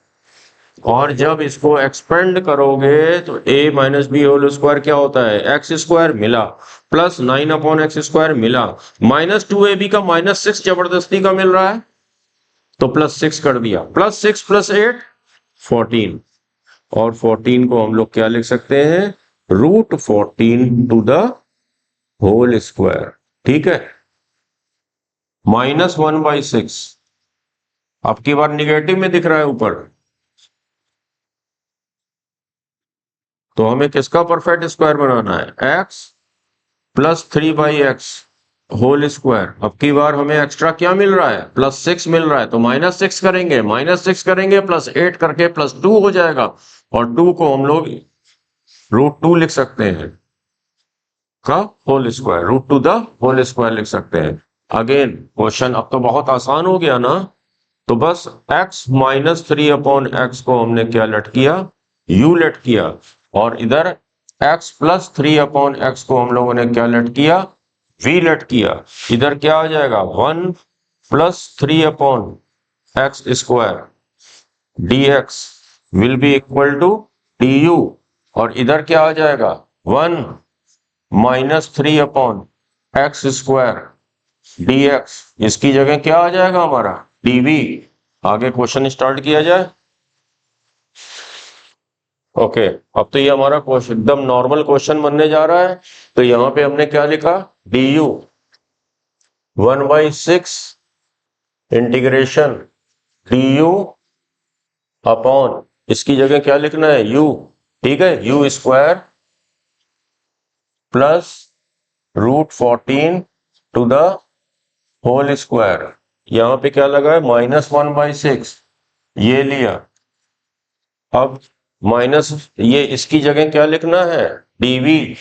और जब इसको एक्सपेंड करोगे तो a minus b whole square क्या होता है एक्स स्क्वायर मिला प्लस 9 अपॉन एक्स स्क्वायर मिला माइनस 2ab का माइनस 6 जबरदस्ती का मिल रहा है तो प्लस 6 कर दिया, प्लस 6 प्लस 8 14, और 14 को हम लोग क्या लिख सकते हैं root 14 to the whole square. ठीक है माइनस 1 बाई 6 अब की बार निगेटिव में दिख रहा है ऊपर, तो हमें किसका परफेक्ट स्क्वायर बनाना है x plus 3 by x whole square. अब की बार हमें एक्स्ट्रा क्या मिल रहा है प्लस 6 मिल रहा है तो माइनस 6 करेंगे, माइनस 6 करेंगे प्लस 8 करके प्लस 2 हो जाएगा, और 2 को हम लोग रूट 2 लिख सकते हैं का whole square, root to the whole square लिख सकते हैं। अगेन क्वेश्चन अब तो बहुत आसान हो गया ना, तो बस x माइनस 3 अपॉन एक्स को हमने क्या लट किया u लट किया, और इधर x प्लस 3 अपॉन एक्स को हम लोगों ने क्या लट किया v लट किया। इधर क्या आ जाएगा 1 plus 3 upon x square dx will be equal to du, और इधर क्या आ जाएगा 1 minus 3 upon x square dx, इसकी जगह क्या आ जाएगा हमारा dv। आगे क्वेश्चन स्टार्ट किया जाए। ओके अब तो ये हमारा क्वेश्चन एकदम नॉर्मल क्वेश्चन बनने जा रहा है। तो यहां पे हमने क्या लिखा du 1 by 6 integration du upon इसकी जगह क्या लिखना है u, ठीक है u square plus root 14 to the whole square. यहां पे क्या लगा है माइनस 1 बाई 6 ये लिया, अब माइनस ये इसकी जगह क्या लिखना है dv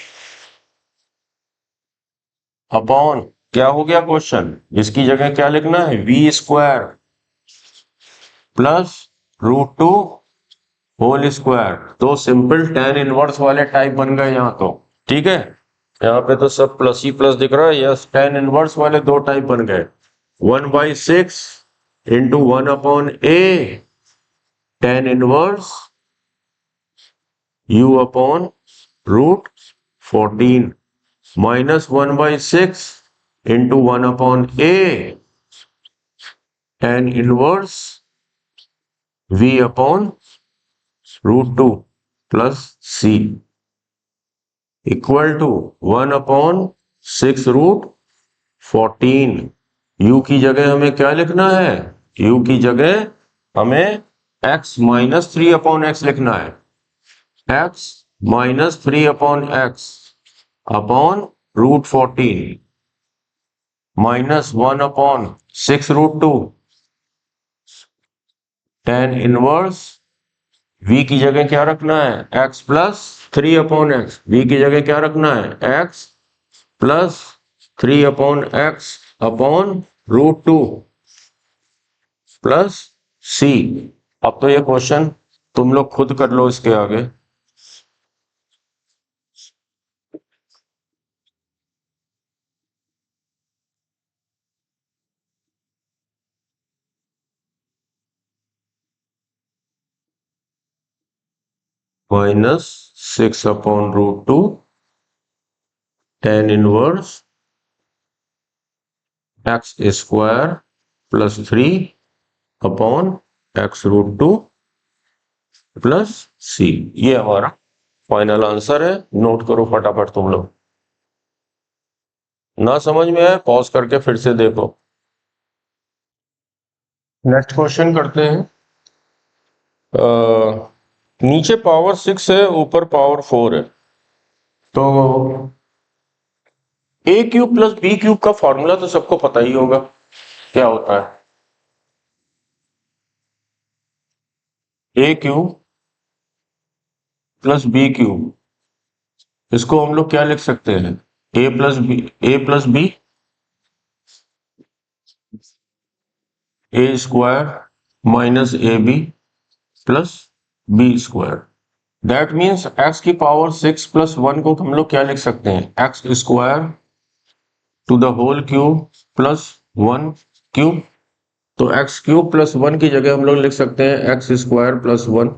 अपॉन क्या हो गया क्वेश्चन, इसकी जगह क्या लिखना है v square plus root 2 whole square. तो सिंपल tan इनवर्स वाले टाइप बन गए यहाँ तो, ठीक है यहाँ पे तो सब प्लस ही प्लस दिख रहा है, यस tan इनवर्स वाले दो टाइप बन गए 1 by 6 into 1 upon a tan inverse u upon root 14 minus 1 by 6 into 1 upon a tan inverse v upon root 2 plus c equal to 1 upon 6 root 14। u की जगह हमें क्या लिखना है u की जगह हमें x माइनस 3 अपॉन एक्स लिखना है, x minus 3 upon x upon root 14 minus 1 upon 6 root 2 tan inverse v की जगह क्या रखना है x plus 3 upon x, v की जगह क्या रखना है x plus 3 upon x upon root 2 plus c। अब तो ये क्वेश्चन तुम लोग खुद कर लो इसके आगे। Minus 6/√2 tan inverse x square plus 3/x√2 plus c. ये हमारा फाइनल आंसर है। नोट करो फटाफट तुम लोग। ना समझ में आए पॉज करके फिर से देखो। नेक्स्ट क्वेश्चन करते हैं। नीचे पावर 6 है, ऊपर पावर 4 है, तो a cube plus b cube का फॉर्मूला तो सबको पता ही होगा क्या होता है। a cube plus b cube, इसको हम लोग क्या लिख सकते हैं? a plus b a square minus a b plus b square. That means x की पावर 6 प्लस 1 को हम लोग क्या लिख सकते हैं? X square to the whole cube plus 1 cube. तो एक्स क्यूब प्लस 1 की जगह हम लोग लिख सकते हैं x square plus 1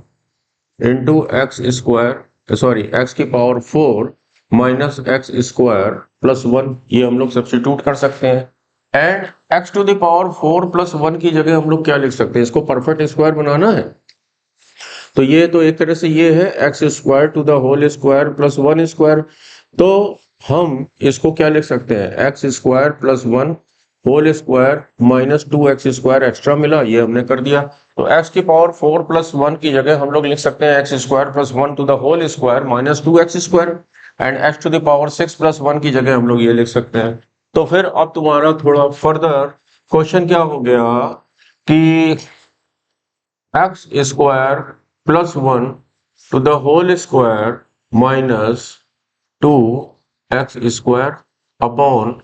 into x square, sorry x की power 4 minus x square plus 1, ये हम लोग सब्स्टिट्यूट कर सकते हैं। And x to the power 4 plus 1 की जगह हम लोग क्या लिख सकते हैं? इसको परफेक्ट स्क्वायर बनाना है, तो ये तो एक तरह से ये है x square to the whole square plus 1 square. तो हम इसको क्या लिख सकते हैं? X square plus 1 whole square minus 2x square extra मिला, ये हमने कर दिया। तो x की पावर 4 प्लस 1 की जगह हम लोग लिख सकते हैं x square plus 1 to the whole square minus 2x square, and x to the power 6 plus 1 की जगह हम लोग ये लिख सकते हैं। तो फिर अब तुम्हारा थोड़ा फर्दर क्वेश्चन क्या हो गया कि x square plus 1 to the whole square minus 2x square upon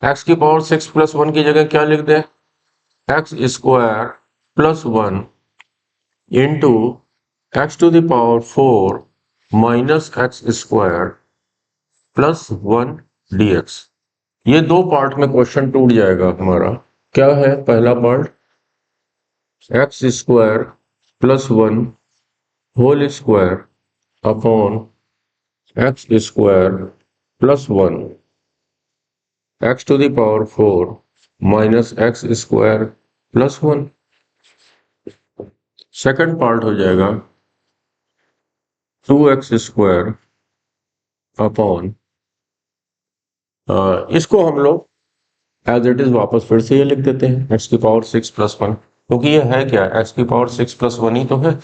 x की पावर 6 प्लस 1 की जगह क्या लिख दे? X square plus 1 into x to the power 4 minus x square plus 1 dx। ये दो पार्ट में क्वेश्चन टूट जाएगा हमारा। क्या है पहला part? X square plus 1 whole square upon x square plus 1 x to the power 4 minus x square plus 1। Second part हो जाएगा 2x स्क्वायर अपॉन, इसको हम लोग एज इट इज वापस फिर से ये लिख देते हैं एक्स की पावर 6 प्लस 1, क्योंकि ये है क्या? एक्स की पावर 6 प्लस 1 ही तो है।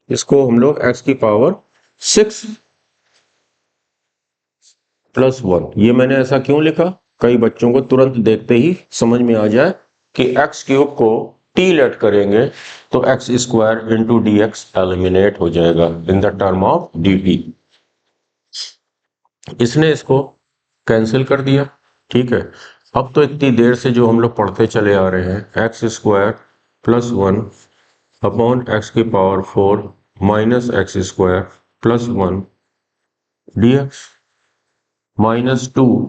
इसको हम लोग एक्स की पावर 6 प्लस 1, ये मैंने ऐसा क्यों लिखा? कई बच्चों को तुरंत देखते ही समझ में आ जाए कि एक्स क्यूब को टी लेट करेंगे तो x square into D x eliminate हो जाएगा in the term of D T. इसने इसको कैंसिल कर दिया। ठीक है, अब तो इतनी देर से जो हम लोग पढ़ते चले आ रहे हैं x square plus 1 upon x की power 4 minus x square plus 1 d x minus 2,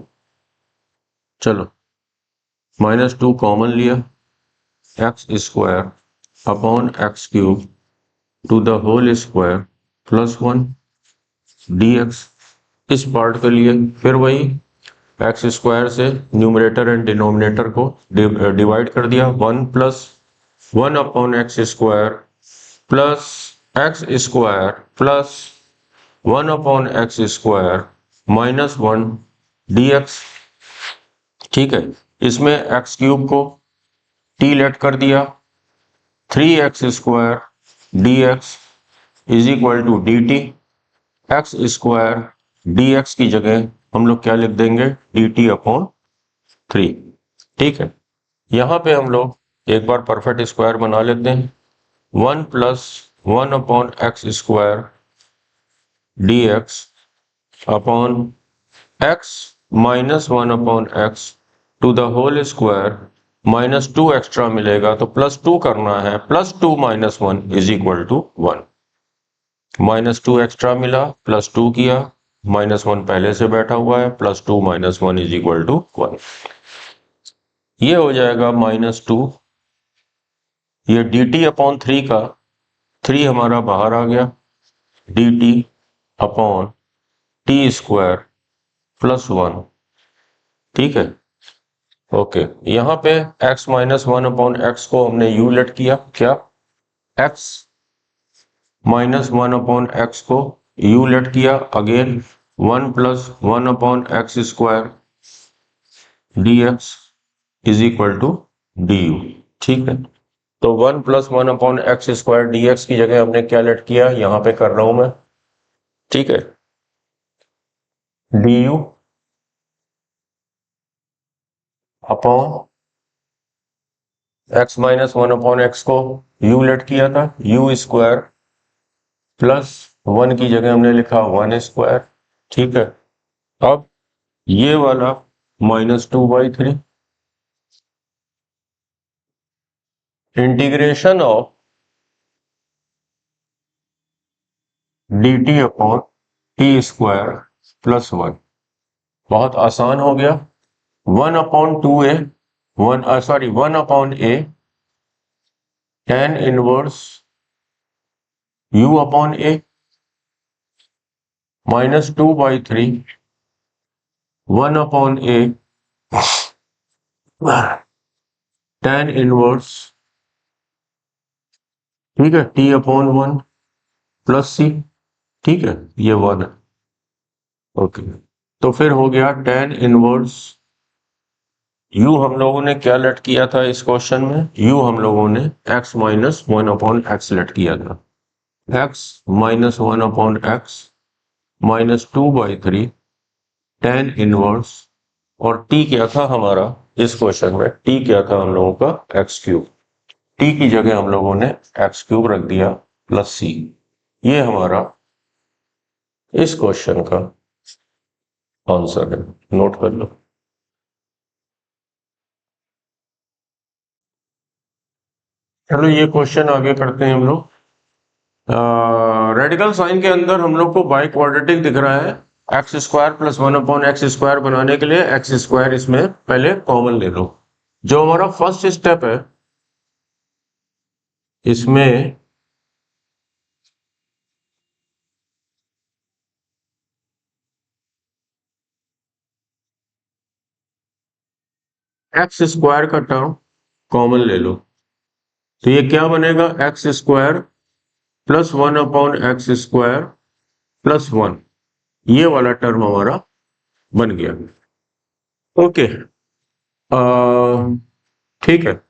चलो माइनस 2 कॉमन लिया, x square upon x cube to the whole square plus 1 dx। इस पार्ट के लिए फिर वही एक्स स्क्वायर से न्यूमरेटर एंड डिनोमिनेटर को डिवाइड कर दिया, 1 plus 1 upon x square plus x square plus 1 upon x square minus 1 dx। ठीक है, इसमें एक्स क्यूब को टी लेट कर दिया, 3x square dx is equal to d t. X square dx की जगह हम लोग क्या लिख देंगे? dt upon 3। ठीक है, यहां पे हम लोग एक बार परफेक्ट स्क्वायर बना लेते हैं, 1 plus 1 upon x square dx upon x minus 1 upon x to the whole square minus 2 extra मिलेगा तो प्लस 2 करना है, plus 2 minus 1 is equal to 1। Minus 2 extra मिला, प्लस 2 किया, माइनस 1 पहले से बैठा हुआ है, plus 2 minus 1 is equal to 1। ये हो जाएगा माइनस 2 ये डी टी अपॉन 3 का 3 हमारा बाहर आ गया, D T upon t square plus 1, ठीक है। ओके, यहाँ पे x माइनस 1 अपॉन एक्स को हमने u लेट किया, क्या x माइनस 1 अपॉन एक्स को u लेट किया, again 1 plus 1 upon x square d x is equal to d u, ठीक है। तो 1 plus 1 upon x square d x की जगह हमने क्या लेट किया, यहां पे कर रहा हूं मैं, ठीक है, D you upon x minus 1 upon x को u लेट किया था, यू स्क्वायर प्लस 1 की जगह हमने लिखा 1 स्क्वायर, ठीक है। अब ये वाला -2/3 integration of D T upon t square plus 1, बहुत आसान हो गया। 1 upon 2a 1 upon a tan inverse u upon a -2/3 1 upon a tan inverse, ठीक है, t अपॉन 1 प्लस c, ठीक है, ये 1 है। ओके, तो फिर हो गया tan इनवर्स u हम लोगों ने क्या लेट किया था इस क्वेश्चन में, u हम लोगों ने x minus 1 upon x let किया था, x minus 1 upon x -2/3 tan inverse, और t क्या था हमारा इस क्वेश्चन में, t क्या था हम लोगों का एक्स क्यूब, t की जगह हम लोगों ने एक्स क्यूब रख दिया प्लस c। ये हमारा इस क्वेश्चन का आंसर है, नोट कर लो। चलो ये क्वेश्चन आगे करते हैं हम लोग। रेडिकल साइन के अंदर हम लोग को बाई क्वाड्रेटिक दिख रहा है, x square plus 1 upon x square बनाने के लिए एक्स स्क्वायर इसमें पहले कॉमन ले लो। जो हमारा फर्स्ट स्टेप है इसमें एक्स स्क्वायर का टर्म कॉमन ले लो, तो ये क्या बनेगा, x square plus 1 upon x square plus 1, ये वाला टर्म हमारा बन गया। ओके, ठीक है,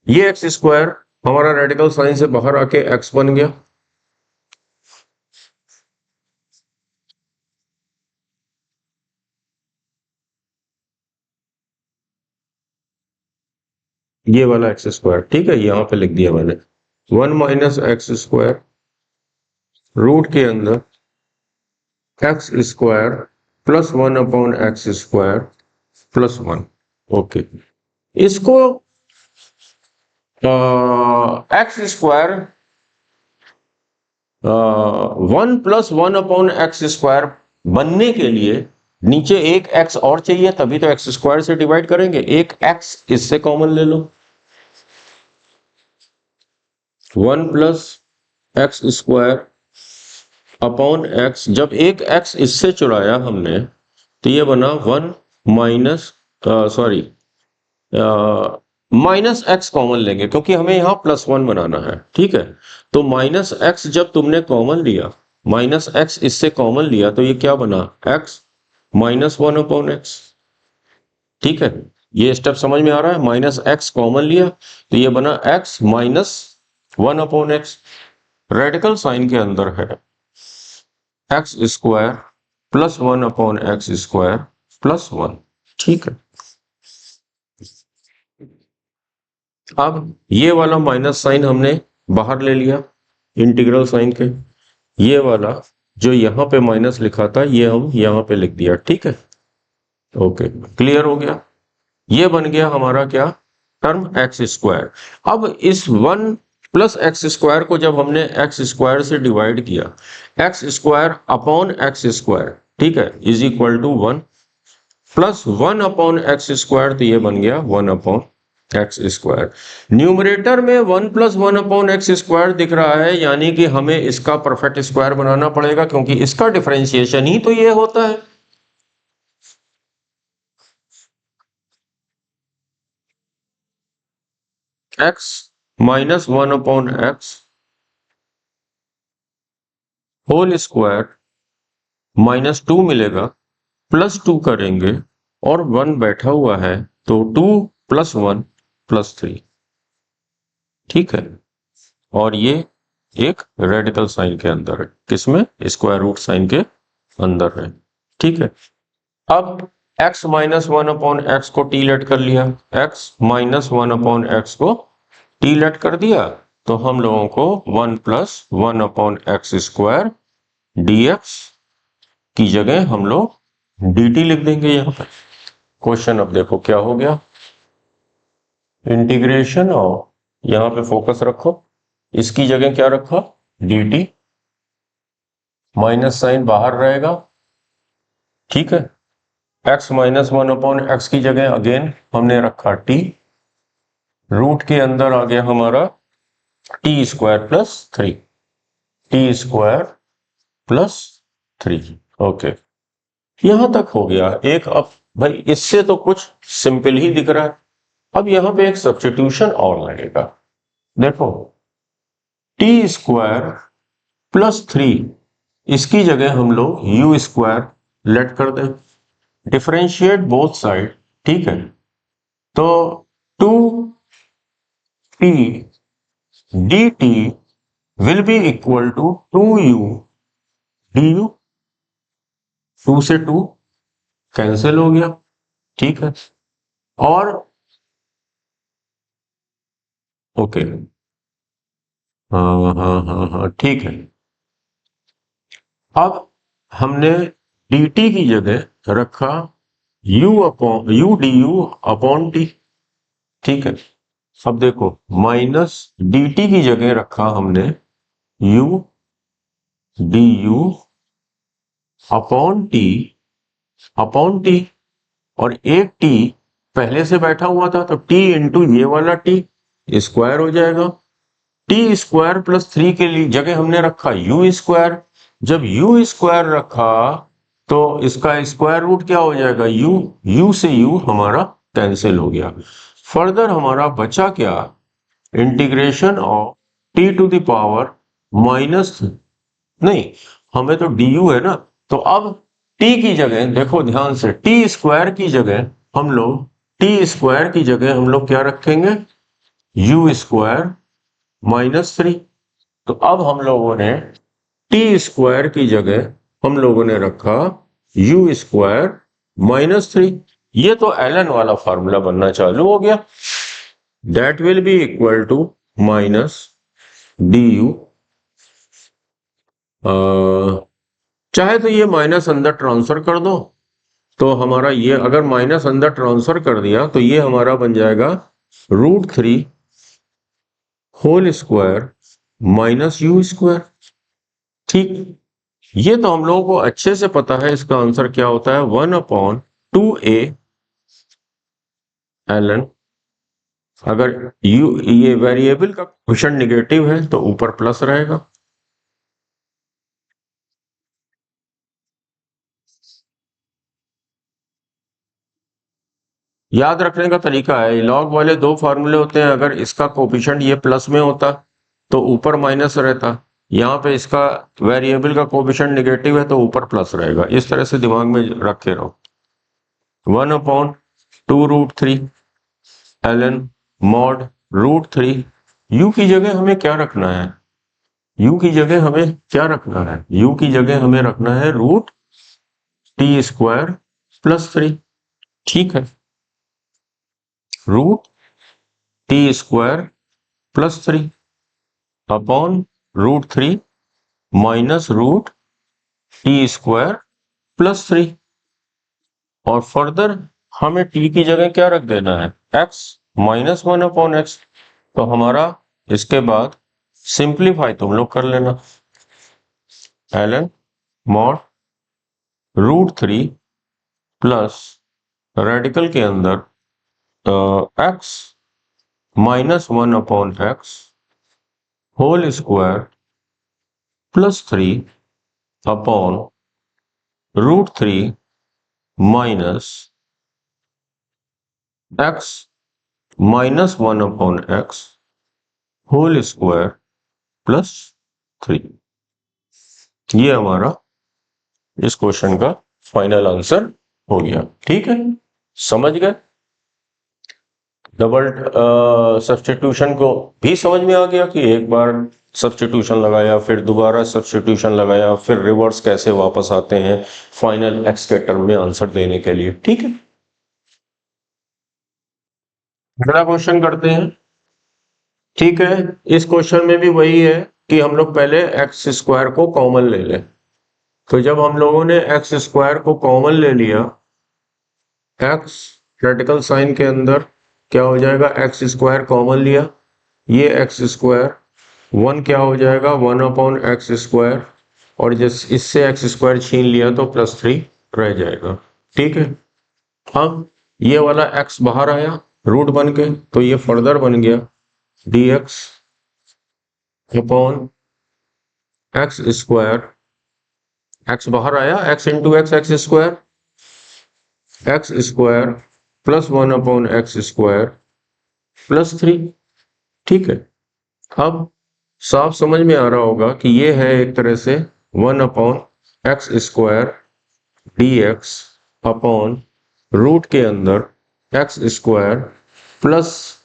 ये एक्स स्क्वायर हमारा रेडिकल साइन से बाहर आके एक्स बन गया, ये वाला एक्स स्क्वायर, ठीक है, यहां पे लिख दिया मैंने 1 माइनस एक्स स्क्वायर रूट के अंदर x square plus 1 upon x square plus 1। Okay, इसको x square 1 plus 1 upon x square बनने के लिए नीचे एक एक्स और चाहिए, तभी तो एक्स स्क्वायर से डिवाइड करेंगे, एक एक्स इससे कॉमन ले लो, 1 plus x square upon x, जब एक एक्स इससे चुराया हमने तो ये बना 1 माइनस माइनस एक्स कॉमन लेंगे क्योंकि हमें यहां +1 बनाना है, ठीक है। तो माइनस एक्स जब तुमने कॉमन लिया, माइनस एक्स इससे कॉमन लिया, तो ये क्या बना, एक्स माइनस 1 अपॉन एक्स, ठीक है। ये स्टेप समझ में आ रहा है, माइनस एक्स कॉमन लिया तो ये बना x minus 1 upon x. Radical sign के अंदर है x square plus 1 upon x square plus 1, ठीक है। अब ये वाला माइनस साइन हमने बाहर ले लिया इंटीग्रल साइन के, ये वाला जो यहां पे माइनस लिखा था ये हम यहां पे लिख दिया, ठीक है। ओके, क्लियर हो गया, ये बन गया हमारा क्या, टर्म एक्स स्क्वायर। अब इस 1 प्लस एक्स स्क्वायर को जब हमने एक्स स्क्वायर से डिवाइड किया, x square upon x square, ठीक है, is equal to 1 plus 1 upon x square, तो ये बन गया 1 अपॉन एक्स स्क्वायर। न्यूमरेटर में 1 प्लस 1/x² दिख रहा है, यानी कि हमें इसका परफेक्ट स्क्वायर बनाना पड़ेगा, क्योंकि इसका डिफरेंशिएशन ही तो ये होता है। x minus 1/x whole square -2 मिलेगा, +2 करेंगे और 1 बैठा हुआ है, तो 2 + 1 + 3। ठीक है, और ये एक रेडिकल साइन के अंदर है, किसमें? स्क्वायर रूट साइन के अंदर है। ठीक है, अब x माइनस 1/x को टी लेट कर लिया, x माइनस 1/x को टी लेट कर दिया, तो हम लोगों को 1 + 1/x² dx की जगह हम लोग dt लिख देंगे यहाँ पर। क्वेश्चन अब देखो क्या हो गया, इंटीग्रेशन, और यहाँ पे फोकस रखो, इसकी जगह क्या रखा? dt, माइनस साइन बाहर रहेगा। ठीक है, x माइनस 1/x की जगह अगेन हमने रखा t, रूट के अंदर आ गया हमारा t² + 3, t² + 3। ओके, यहां तक हो गया एक। अब भाई इससे तो कुछ सिंपल ही दिख रहा है, अब यहां पे एक सब्स्टिट्यूशन और लगेगा। देखो, t² + 3, इसकी जगह हम लोग u² लेट कर दें, डिफरेंशिएट बोथ साइड। ठीक है, तो 2t dt will be equal to 2u du, 2 से 2 कैंसिल हो गया। ठीक है, और ओके, हाँ हाँ हाँ हाँ ठीक है। अब हमने dt की जगह रखा u du t। ठीक है, अब देखो, माइनस dt की जगह रखा हमने u du t, और एक t पहले से बैठा हुआ था, तो t इंटू ये वाला t स्क्वायर हो जाएगा। t² + 3 के लिए जगह हमने रखा u²। जब u² रखा तो इसका स्क्वायर रूट क्या हो जाएगा? u से u हमारा कैंसिल हो गया। फर्दर हमारा बचा क्या? Integration of t to the power minus, नहीं, हमें तो du है ना, तो अब t की जगह देखो ध्यान से, t² की जगह हम लोग क्या रखेंगे? u² -3। तो अब हम लोगों ने t² की जगह हम लोगों ने रखा u² -3। ये तो ln वाला फार्मूला बनना चालू हो गया, that will be equal to -du। चाहे तो ये माइनस अंदर ट्रांसफर कर दो, तो हमारा ये अगर माइनस अंदर ट्रांसफर कर दिया तो ये हमारा बन जाएगा √3 होल स्क्वायर -u²। ठीक, ये तो हम लोगों को अच्छे से पता है इसका आंसर क्या होता है, 1/2a ln। अगर ये वेरिएबल का क्वेश्चन निगेटिव है तो ऊपर प्लस रहेगा। याद रखने का तरीका है, लॉग वाले दो फार्मूले होते हैं, अगर इसका कोफिशिएंट ये प्लस में होता तो ऊपर माइनस रहता, यहाँ पे इसका वेरिएबल का कोफिशिएंट निगेटिव है तो ऊपर प्लस रहेगा। इस तरह से दिमाग में रखे रहो। 1/2√3 ln mod √3। u की जगह हमें क्या रखना है? u की जगह हमें क्या रखना है? u की जगह हमें रखना है √t² + 3। ठीक है, √t² + 3 अपॉन √3 माइनस √t² + 3। और फर्दर हमें t की जगह क्या रख देना है? x minus 1/x। तो हमारा इसके बाद सिंप्लीफाई तुम लोग कर लेना, ln mod √3 प्लस रेडिकल के अंदर x -1/x whole square +3/√3 minus x -1/x whole square +3। ये हमारा इस क्वेश्चन का फाइनल आंसर हो गया। ठीक है, समझ गए? डबल सब्स्टिट्यूशन को भी समझ में आ गया कि एक बार सब्स्टिट्यूशन लगाया, फिर दोबारा सब्स्टिट्यूशन लगाया, फिर रिवर्स कैसे वापस आते हैं फाइनल एक्स के टर्म में आंसर देने के लिए। ठीक है, अगला क्वेश्चन करते हैं। ठीक है, इस क्वेश्चन में भी वही है कि हम लोग पहले एक्स स्क्वायर को कॉमन ले लें। तो जब हम लोगों ने एक्स स्क्वायर को कॉमन ले लिया, एक्स क्रिटिकल साइन के अंदर क्या हो जाएगा, एक्स स्क्वायर कॉमन लिया, ये एक्स स्क्वायर 1 क्या हो जाएगा 1/x स्क्वायर, और जिस इससे एक्स स्क्वायर छीन लिया तो +3 रह जाएगा। ठीक है, अब ये वाला x बाहर आया रूट बन के, तो ये फर्दर बन गया dx upon x square, x बाहर आया, x into x square, x square +1/x square +3। ठीक है, अब साफ समझ में आ रहा होगा कि ये है एक तरह से 1/x square dx upon root के अंदर एक्स स्क्वायर प्लस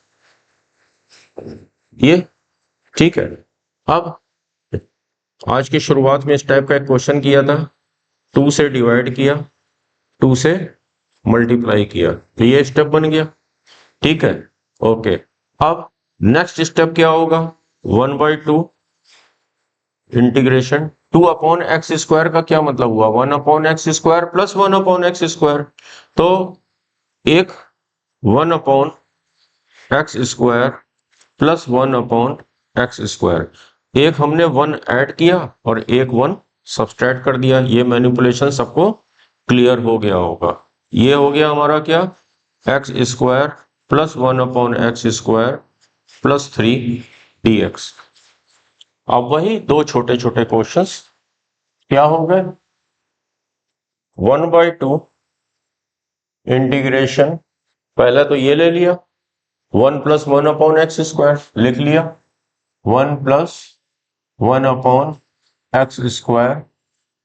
ये। ठीक है, अब आज की शुरुआत में इस टाइप का एक क्वेश्चन किया था, 2 से डिवाइड किया, 2 से मल्टीप्लाई किया, तो ये स्टेप बन गया। ठीक है, ओके, अब नेक्स्ट स्टेप क्या होगा, 1/2 इंटीग्रेशन 2/x स्क्वायर का क्या मतलब हुआ, 1/x square plus 1/x square, तो एक 1/x square plus 1/x square, एक हमने 1 ऐड किया और एक 1 सब्सट्रैक्ट कर दिया। ये मैनिपुलेशन सबको क्लियर हो गया होगा। ये हो गया हमारा क्या, x square plus 1/x square +3 dx। अब वही दो छोटे छोटे क्वेश्चंस क्या हो गए, 1/2 इंटीग्रेशन, पहले तो ये ले लिया 1 + 1/x स्क्वायर लिख लिया, 1 + 1/x स्क्वायर,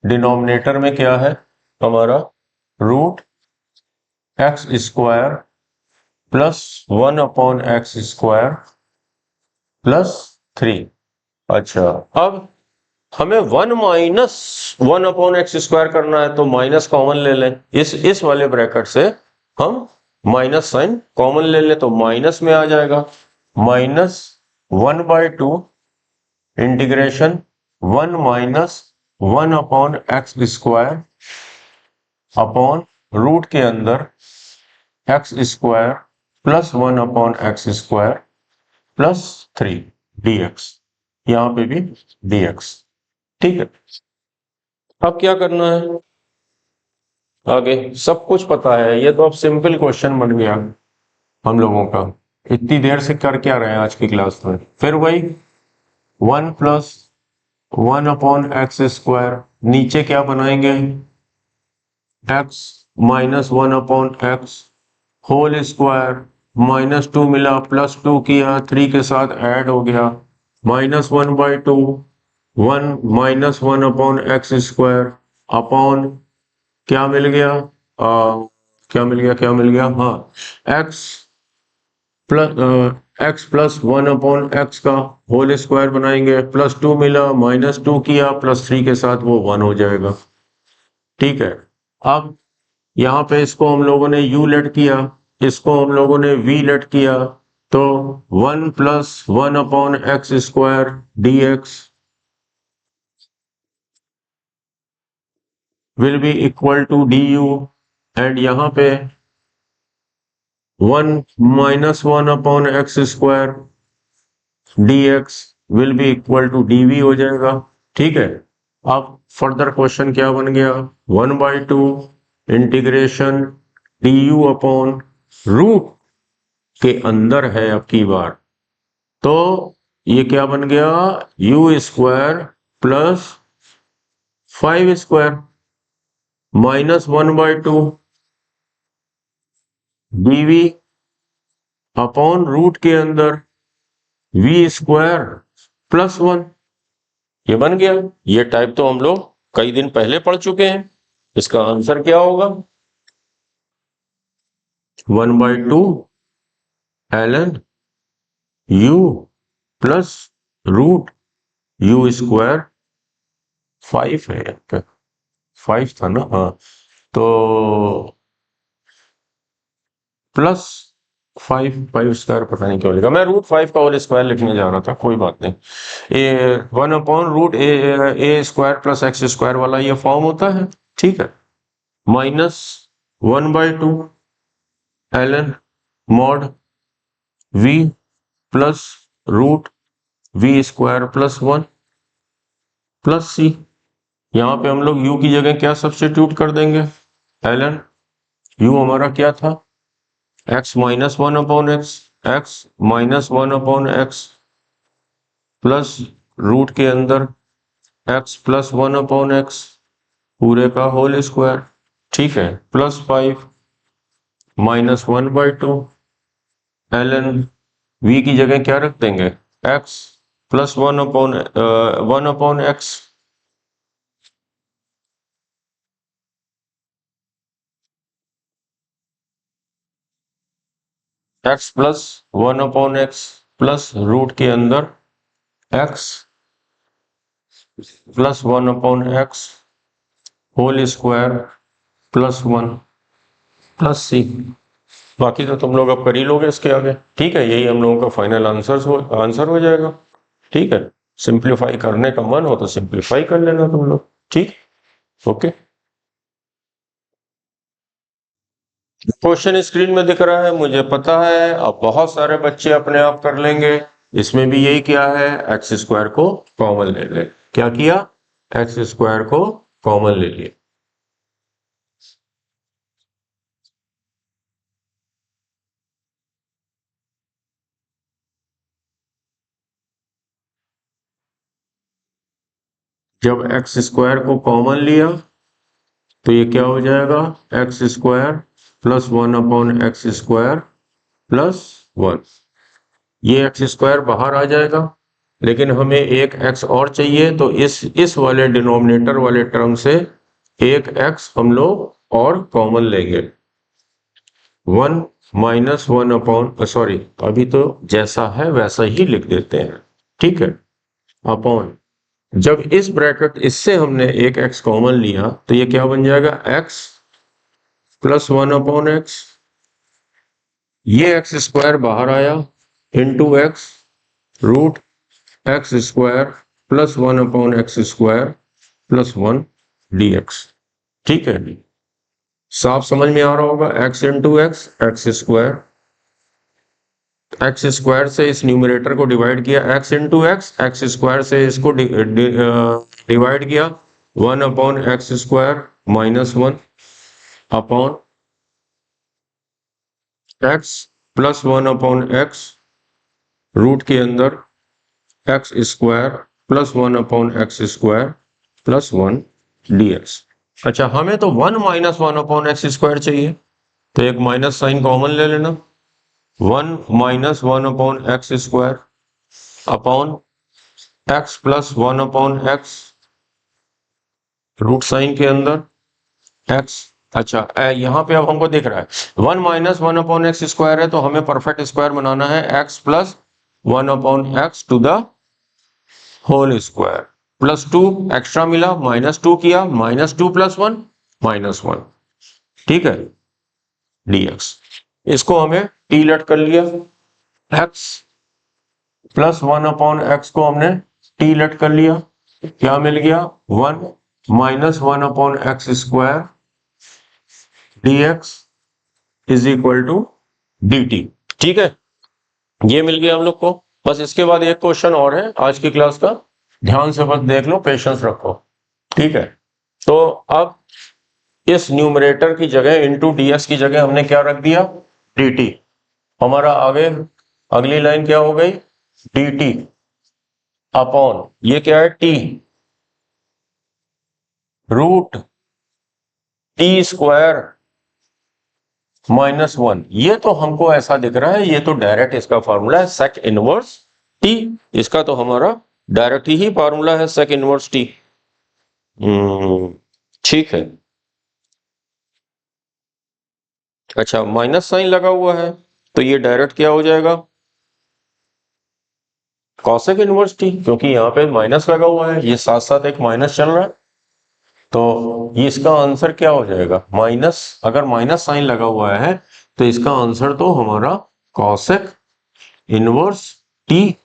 डिनोमिनेटर में क्या है हमारा root x square plus 1/x square +3। अच्छा, अब हमें 1 - 1/x स्क्वायर करना है, तो माइनस कॉमन ले लें, इस वाले ब्रैकेट से हम माइनस साइन कॉमन ले लें, तो माइनस में आ जाएगा, -1/2 integration 1 - 1/x square upon root के अंदर x square plus 1/x square +3 dx, यहां पे भी dx। ठीक है, अब क्या करना है, आगे सब कुछ पता है, ये तो अब सिंपल क्वेश्चन बन गया हम लोगों का। इतनी देर से कर क्या रहे हैं आज की क्लास में, फिर वही 1 + 1/x स्क्वायर, नीचे क्या बनाएंगे, x - 1/x होल स्क्वायर, -2 मिला, +2 किया, 3 के साथ ऐड हो गया, -1/2 1 - 1/x स्क्वायर अपॉन क्या मिल गया, क्या मिल गया, हाँ, x प्लस 1/x का होल स्क्वायर बनाएंगे, +2 मिला, -2 किया, +3 के साथ वो 1 हो जाएगा। ठीक है, अब यहाँ पे इसको हम लोगों ने u लेट किया, इसको हम लोगों ने v लेट किया, तो 1 + 1/x square dx will be equal to du, and यहाँ पे 1 - 1/x square dx will be equal to dv हो जाएगा। ठीक है, अब फर्दर क्वेश्चन क्या बन गया, 1/2 इंटीग्रेशन du अपॉन रूट के अंदर है अब की बार, तो ये क्या बन गया, u square plus 5 square minus 1/2 dv upon root के अंदर v स्क्वायर प्लस 1। ये बन गया। ये टाइप तो हम लोग कई दिन पहले पढ़ चुके हैं। इसका आंसर क्या होगा, 1/2 ln u plus root u square 5 है, 5 था ना, हाँ, तो प्लस 5 स्क्वायर, पता नहीं क्यों लिखा मैं, √5 का होल स्क्वायर लिखने जा रहा था, कोई बात नहीं। A 1/√a square plus x square वाला ये फॉर्म होता है, ठीक है, minus 1/2 ln mod v plus root v square plus 1 plus c। यहाँ पे हम लोग u की जगह क्या सब्स्टिट्यूट कर देंगे, ln u हमारा क्या था, x minus 1/x, x minus 1/x plus root के अंदर x प्लस 1/x पूरे का होल स्क्वायर, ठीक है, प्लस 5 माइनस 1/2 ln v की जगह क्या रख देंगे, x plus 1/x x plus 1/x plus root के अंदर x plus 1/x whole square plus 1 plus c। बाकी तो तुम लोग अब कर ही लोगे इसके आगे, ठीक है, यही हम लोगों का फाइनल आंसर हो जाएगा, ठीक है। सिंप्लीफाई करने का मन हो तो सिंप्लीफाई कर लेना तुम लोग, ठीक, ओके। क्वेश्चन स्क्रीन में दिख रहा है, मुझे पता है, अब बहुत सारे बच्चे अपने आप कर लेंगे। इसमें भी यही किया है, एक्स स्क्वायर को कॉमन ले ले, क्या किया, एक्स स्क्वायर को कॉमन ले लिया। जब एक्स स्क्वायर को कॉमन लिया तो ये क्या हो जाएगा, x square plus 1/x square plus 1। ये एक्स स्क्वायर बाहर आ जाएगा, लेकिन हमें एक x और चाहिए, तो इस वाले डिनोमिनेटर वाले टर्म से एक x हम लोग और कॉमन लेंगे, 1 माइनस 1 सॉरी, अभी तो जैसा है वैसा ही लिख देते हैं, ठीक है, अपॉन, जब इस ब्रैकेट इससे हमने एक x कॉमन लिया तो ये क्या बन जाएगा, x प्लस 1/x, ये एक्स स्क्वायर बाहर आया into x root x square plus 1/x square plus 1 dx, ठीक है, साफ समझ में आ रहा होगा, x into x, x square से इस न्यूमरेटर को डिवाइड किया, x इंटू एक्स स्क्वायर से इसको डिवाइड किया, 1/x square minus 1 upon x plus 1/x root के अंदर x square plus 1/x square plus 1 dx। अच्छा, हमें तो 1 माइनस 1/x स्क्वायर चाहिए, तो एक माइनस साइन कॉमन ले लेना, 1 minus 1/x square upon x plus 1/x root sign के अंदर x। अच्छा, यहां पे अब हमको दिख रहा है 1 माइनस 1/x स्क्वायर है, तो हमें परफेक्ट स्क्वायर बनाना है, x plus 1/x to the whole square plus 2 extra मिला, -2 किया, -2 प्लस 1 -1, ठीक है, dx। इसको हमें t लेट कर लिया, x प्लस 1/x को हमने t लेट कर लिया, क्या मिल गया, 1 minus 1/x square dx is equal to dt, ठीक है, ये मिल गया हम लोग को। बस इसके बाद एक क्वेश्चन और है आज की क्लास का, ध्यान से बस देख लो, पेशेंस रखो, ठीक है। तो अब इस न्यूमरेटर की जगह इंटू dx की जगह हमने क्या रख दिया, dt, हमारा आगे अगली लाइन क्या हो गई, डी टी अपॉन ये क्या है, टी रूट टी स्क्वायर -1। ये तो हमको ऐसा दिख रहा है, ये तो डायरेक्ट इसका फॉर्मूला है सेक इनवर्स टी, इसका तो हमारा डायरेक्ट ही फॉर्मूला है सेक इनवर्स टी। ठीक है। अच्छा माइनस साइन लगा हुआ है तो ये डायरेक्ट क्या हो जाएगा, कॉसेक इनवर्स टी, क्योंकि यहाँ पे माइनस लगा हुआ है, ये साथ साथ एक माइनस चल रहा है, तो ये इसका आंसर क्या हो जाएगा माइनस, अगर माइनस साइन लगा हुआ है तो इसका आंसर तो हमारा कॉसेक इनवर्स टी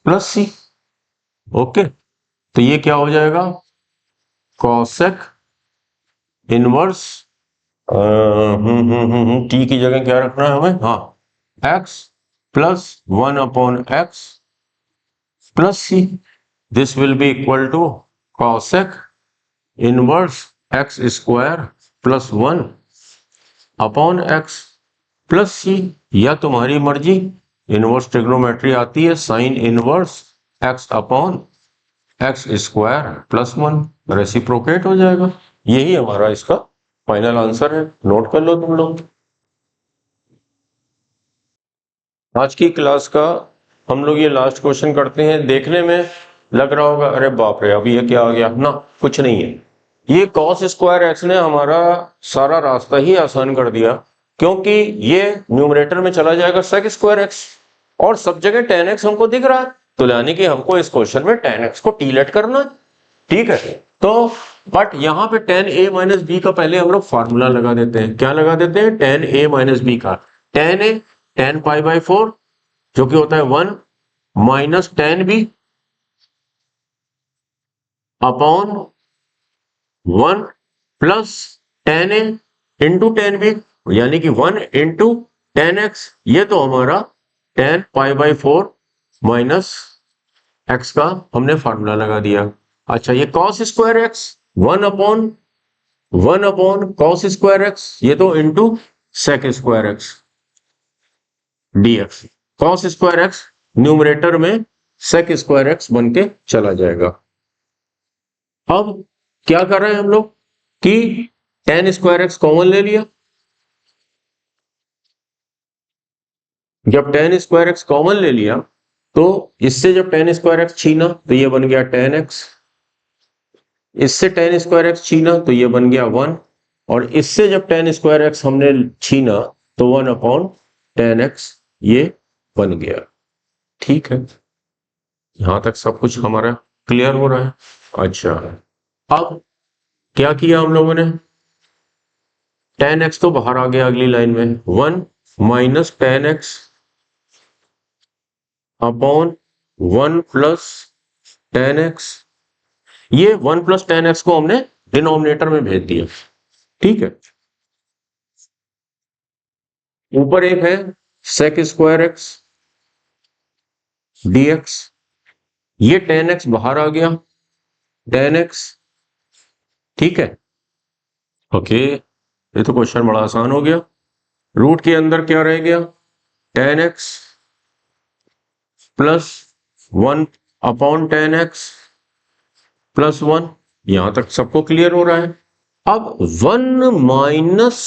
प्लस सी। ओके, तो ये क्या हो जाएगा, कॉसेक इनवर्स टी की जगह क्या रखना है हमें, हाँ x plus 1/x plus c, this will be equal to cosec inverse x square plus 1/x plus c, या तुम्हारी मर्जी, इनवर्स ट्रिग्नोमेट्री आती है sine inverse x/x square plus 1, reciprocate हो जाएगा। यही हमारा इसका फाइनल आंसर है, नोट कर लो तुम लोग। आज की क्लास का हम लोग ये लास्ट क्वेश्चन करते हैं। देखने में लग रहा होगा अरे बाप रे अभी ये क्या आ गया, ना कुछ नहीं है, ये cos स्क्वायर एक्स ने हमारा सारा रास्ता ही आसान कर दिया, क्योंकि ये न्यूमरेटर में चला जाएगा sec स्क्वायर एक्स और सब जगह tan x हमको दिख रहा है, तो यानी कि हमको इस क्वेश्चन में tan x को टी लेट करना है। ठीक है, तो बट यहाँ पे tan a माइनस बी का पहले हम लोग फार्मूला लगा देते हैं। क्या लगा देते हैं, tan a माइनस बी का, tan a tan π/4 जो कि होता है 1 minus tan b upon 1 plus tan a into tan b, यानी कि 1 इंटू tan x, ये तो हमारा tan π/4 माइनस x का हमने फार्मूला लगा दिया। अच्छा ये cos square x 1/1 cos square x, ये तो into sec square x dx, cos square x numerator में sec स्क्वायर एक्स बन के चला जाएगा। अब क्या कर रहे हैं हम लोग कि tan स्क्वायर एक्स कॉमन ले लिया, जब tan स्क्वायर एक्स कॉमन ले लिया तो इससे जब tan स्क्वायर एक्स छीना तो ये बन गया tan x, इससे tan स्क्वायर एक्स छीना तो ये बन गया 1, और इससे जब tan स्क्वायर एक्स हमने छीना तो 1/tan x ये बन गया। ठीक है, यहां तक सब कुछ हमारा क्लियर हो रहा है। अच्छा अब क्या किया हम लोगों ने, tan x तो बाहर आ गया अगली लाइन में, 1 minus tan x upon 1 plus tan x, ये 1 प्लस tan x को हमने डिनोमिनेटर में भेज दिया। ठीक है, ऊपर एक है sec स्क्वायर एक्स dx, ये tan x बाहर आ गया tan x। ठीक है, ओके, ये तो क्वेश्चन बड़ा आसान हो गया। रूट के अंदर क्या रह गया, tan x plus 1/tan x plus 1, यहां तक सबको क्लियर हो रहा है। अब 1 माइनस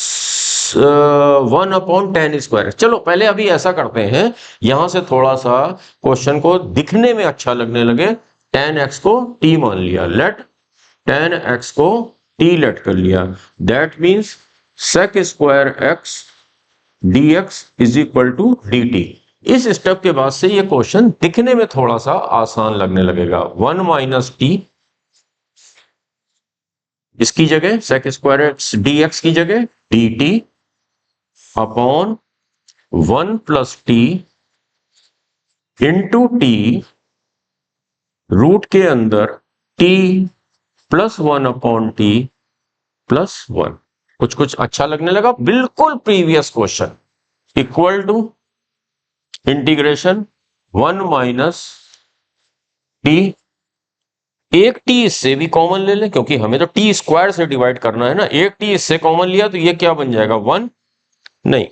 1/tan स्क्वायर, चलो पहले अभी ऐसा करते हैं, यहां से थोड़ा सा क्वेश्चन को दिखने में अच्छा लगने लगे, tan x को t मान लिया, लेट tan x को t लेट कर लिया, that means sec square x dx is equal to dt। इस स्टेप के बाद से ये क्वेश्चन दिखने में थोड़ा सा आसान लगने लगेगा। 1 माइनस टी, इसकी जगह sec स्क्वायर एक्स dx की जगह dt upon 1 plus t into t root के अंदर t प्लस 1/t प्लस 1। कुछ कुछ अच्छा लगने लगा, बिल्कुल previous question, equal to integration 1 minus t, एक टी इससे भी कॉमन ले लें क्योंकि हमें तो टी स्क्वायर से डिवाइड करना है ना, एक टी इससे कॉमन लिया तो ये क्या बन जाएगा 1, नहीं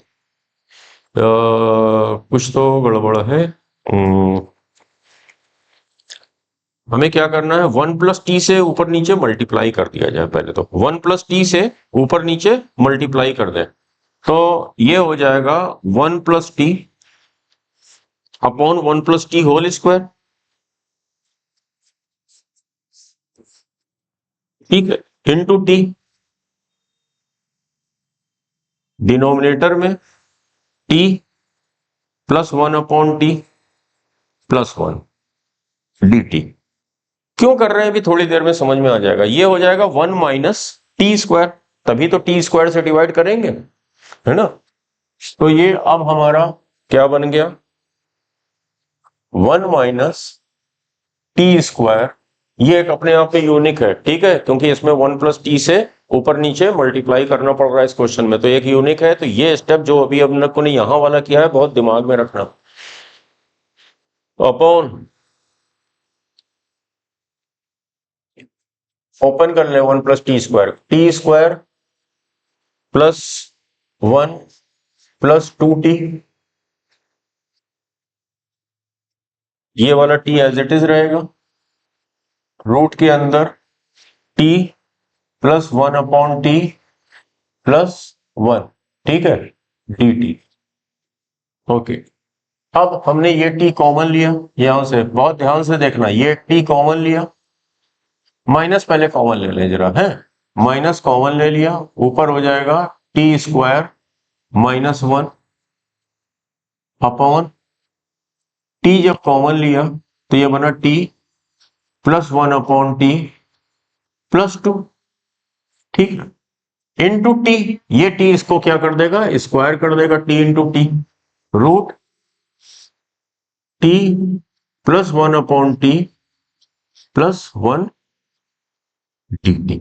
कुछ तो गड़बड़ है। हमें क्या करना है, 1+t से ऊपर नीचे मल्टीप्लाई कर दिया जाए। पहले तो 1+t से ऊपर नीचे मल्टीप्लाई कर दें, तो ये हो जाएगा 1+t upon 1+t whole square. ठीक है, इनटू t, डिनोमिनेटर में t +1 अपॉन t +1 dt। क्यों कर रहे हैं अभी थोड़ी देर में समझ में आ जाएगा। ये हो जाएगा 1 माइनस टी स्क्वायर, तभी तो टी स्क्वायर से डिवाइड करेंगे, है ना। तो ये अब हमारा क्या बन गया, 1 माइनस टी स्क्वायर। ये एक अपने आप में यूनिक है, ठीक है, क्योंकि इसमें 1+t से ऊपर नीचे मल्टीप्लाई करना पड़ रहा है इस क्वेश्चन में, तो एक यूनिक है। तो ये स्टेप जो अभी हम लोग को ने यहां वाला किया है, बहुत दिमाग में रखना। अपॉन, ओपन कर ले 1+t², t² +1 +2t, ये वाला t एज इट इज रहेगा, रूट के अंदर t +1 अपॉन t +1, ठीक है, dt। ओके, अब हमने ये t कॉमन लिया यहां से, बहुत ध्यान से देखना, ये t कॉमन लिया, माइनस पहले कॉमन ले लें जरा, है, माइनस कॉमन ले लिया, ऊपर हो जाएगा t² -1 अपॉन t, जब कॉमन लिया तो ये बना t +1 अपॉन t +2, ठीक है, इंटू टी। ये t इसको क्या कर देगा, स्क्वायर कर देगा, t into t, root t +1 upon t +1 dt।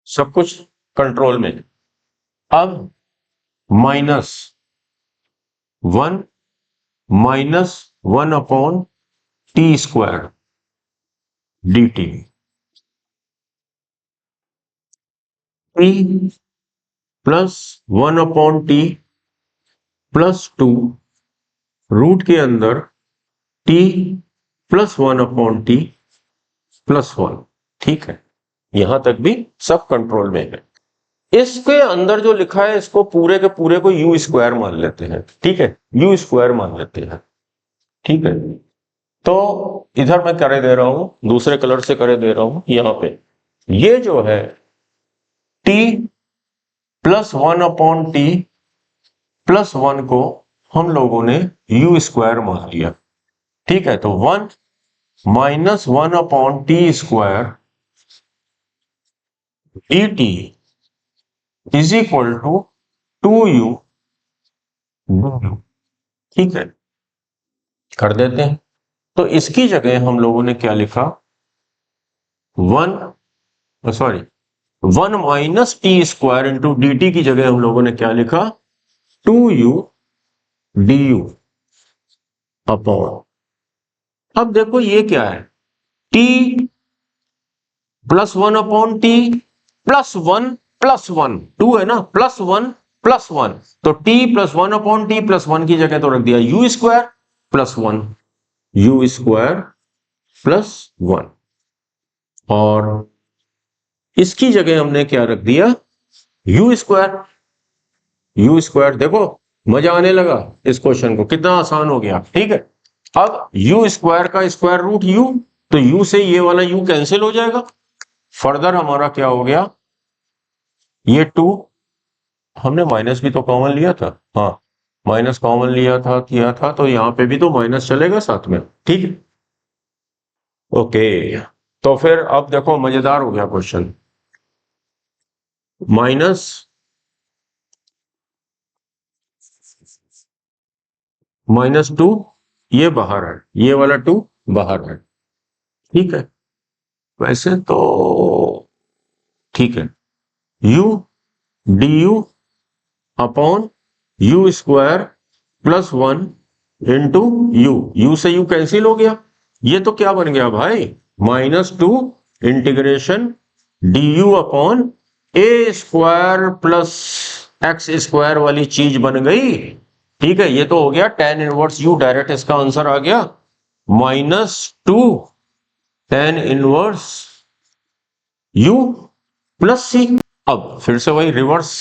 सब कुछ कंट्रोल में। अब -1 -1 upon t² dt, t +1 upon t +2, root के अंदर t +1 अपॉन t +1, ठीक है, यहां तक भी सब कंट्रोल में है। इसके अंदर जो लिखा है इसको पूरे के पूरे को u² मान लेते हैं, ठीक है, u² मान लेते हैं, ठीक है। तो इधर मैं करे दे रहा हूं, दूसरे कलर से करे दे रहा हूं, यहां पे ये जो है t +1 अपॉन t +1 को हम लोगों ने u² मान लिया, ठीक है। तो 1 -1 upon t² dt is equal to 2u, ठीक है, कर देते हैं। तो इसकी जगह हम लोगों ने क्या लिखा, 1 -t² इंटू dt की जगह हम लोगों ने क्या लिखा, 2u du अपॉन, अब देखो ये क्या है, t +1 अपॉन t +1 +1, 2 है ना, +1 +1, तो t +1 अपॉन t +1 की जगह तो रख दिया u² +1, u² +1, और इसकी जगह हमने क्या रख दिया, u²। देखो मजा आने लगा इस क्वेश्चन को, कितना आसान हो गया, ठीक है। अब u² का स्क्वायर रूट u, तो u से ये वाला u कैंसिल हो जाएगा। फर्दर हमारा क्या हो गया, ये 2, हमने माइनस भी तो कॉमन लिया था, हाँ, माइनस कॉमन लिया था, किया था, तो यहां पे भी तो माइनस चलेगा साथ में, ठीक है, ओके। तो फिर अब देखो मजेदार हो गया क्वेश्चन, -2, ये बाहर है, ये वाला 2 बाहर है, ठीक है, वैसे तो ठीक है, u du upon u² +1 into u से u कैंसिल हो गया, ये तो क्या बन गया भाई, -2 इंटीग्रेशन du अपॉन ए स्क्वायर प्लस एक्स स्क्वायर वाली चीज बन गई। ठीक है, ये तो हो गया tan इनवर्स u, डायरेक्ट इसका आंसर आ गया -2 tan इनवर्स u प्लस सी। अब फिर से वही रिवर्स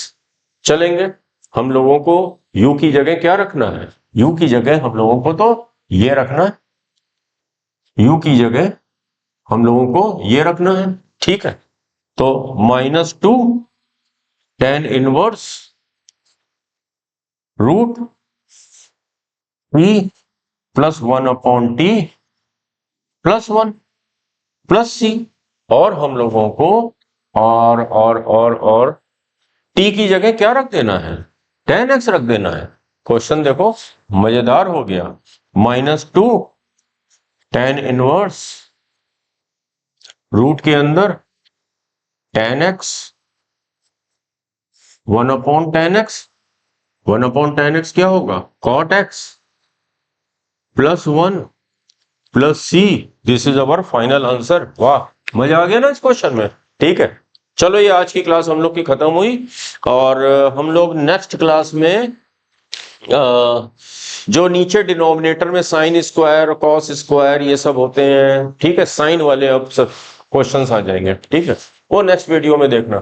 चलेंगे, हम लोगों को u की जगह क्या रखना है, u की जगह हम लोगों को तो ये रखना है, u की जगह हम लोगों को ये रखना है। ठीक है, तो -2 tan inverse root e plus 1/t plus 1 plus सी। और हम लोगों को और t की जगह क्या रख देना है, tan x रख देना है। क्वेश्चन देखो मजेदार हो गया, -2 tan इनवर्स रूट के अंदर tan x 1/tan x, 1/tan x क्या होगा cot x plus 1 plus c. This is our final answer. वाह, मजा आ गया ना इस क्वेश्चन में। ठीक है, चलो ये आज की क्लास हम लोग की खत्म हुई, और हम लोग नेक्स्ट क्लास में जो नीचे डिनोमिनेटर में साइन स्क्वायर कॉस स्क्वायर ये सब होते हैं, ठीक है, साइन वाले अब सब क्वेश्चंस आ जाएंगे। ठीक है, वो नेक्स्ट वीडियो में देखना।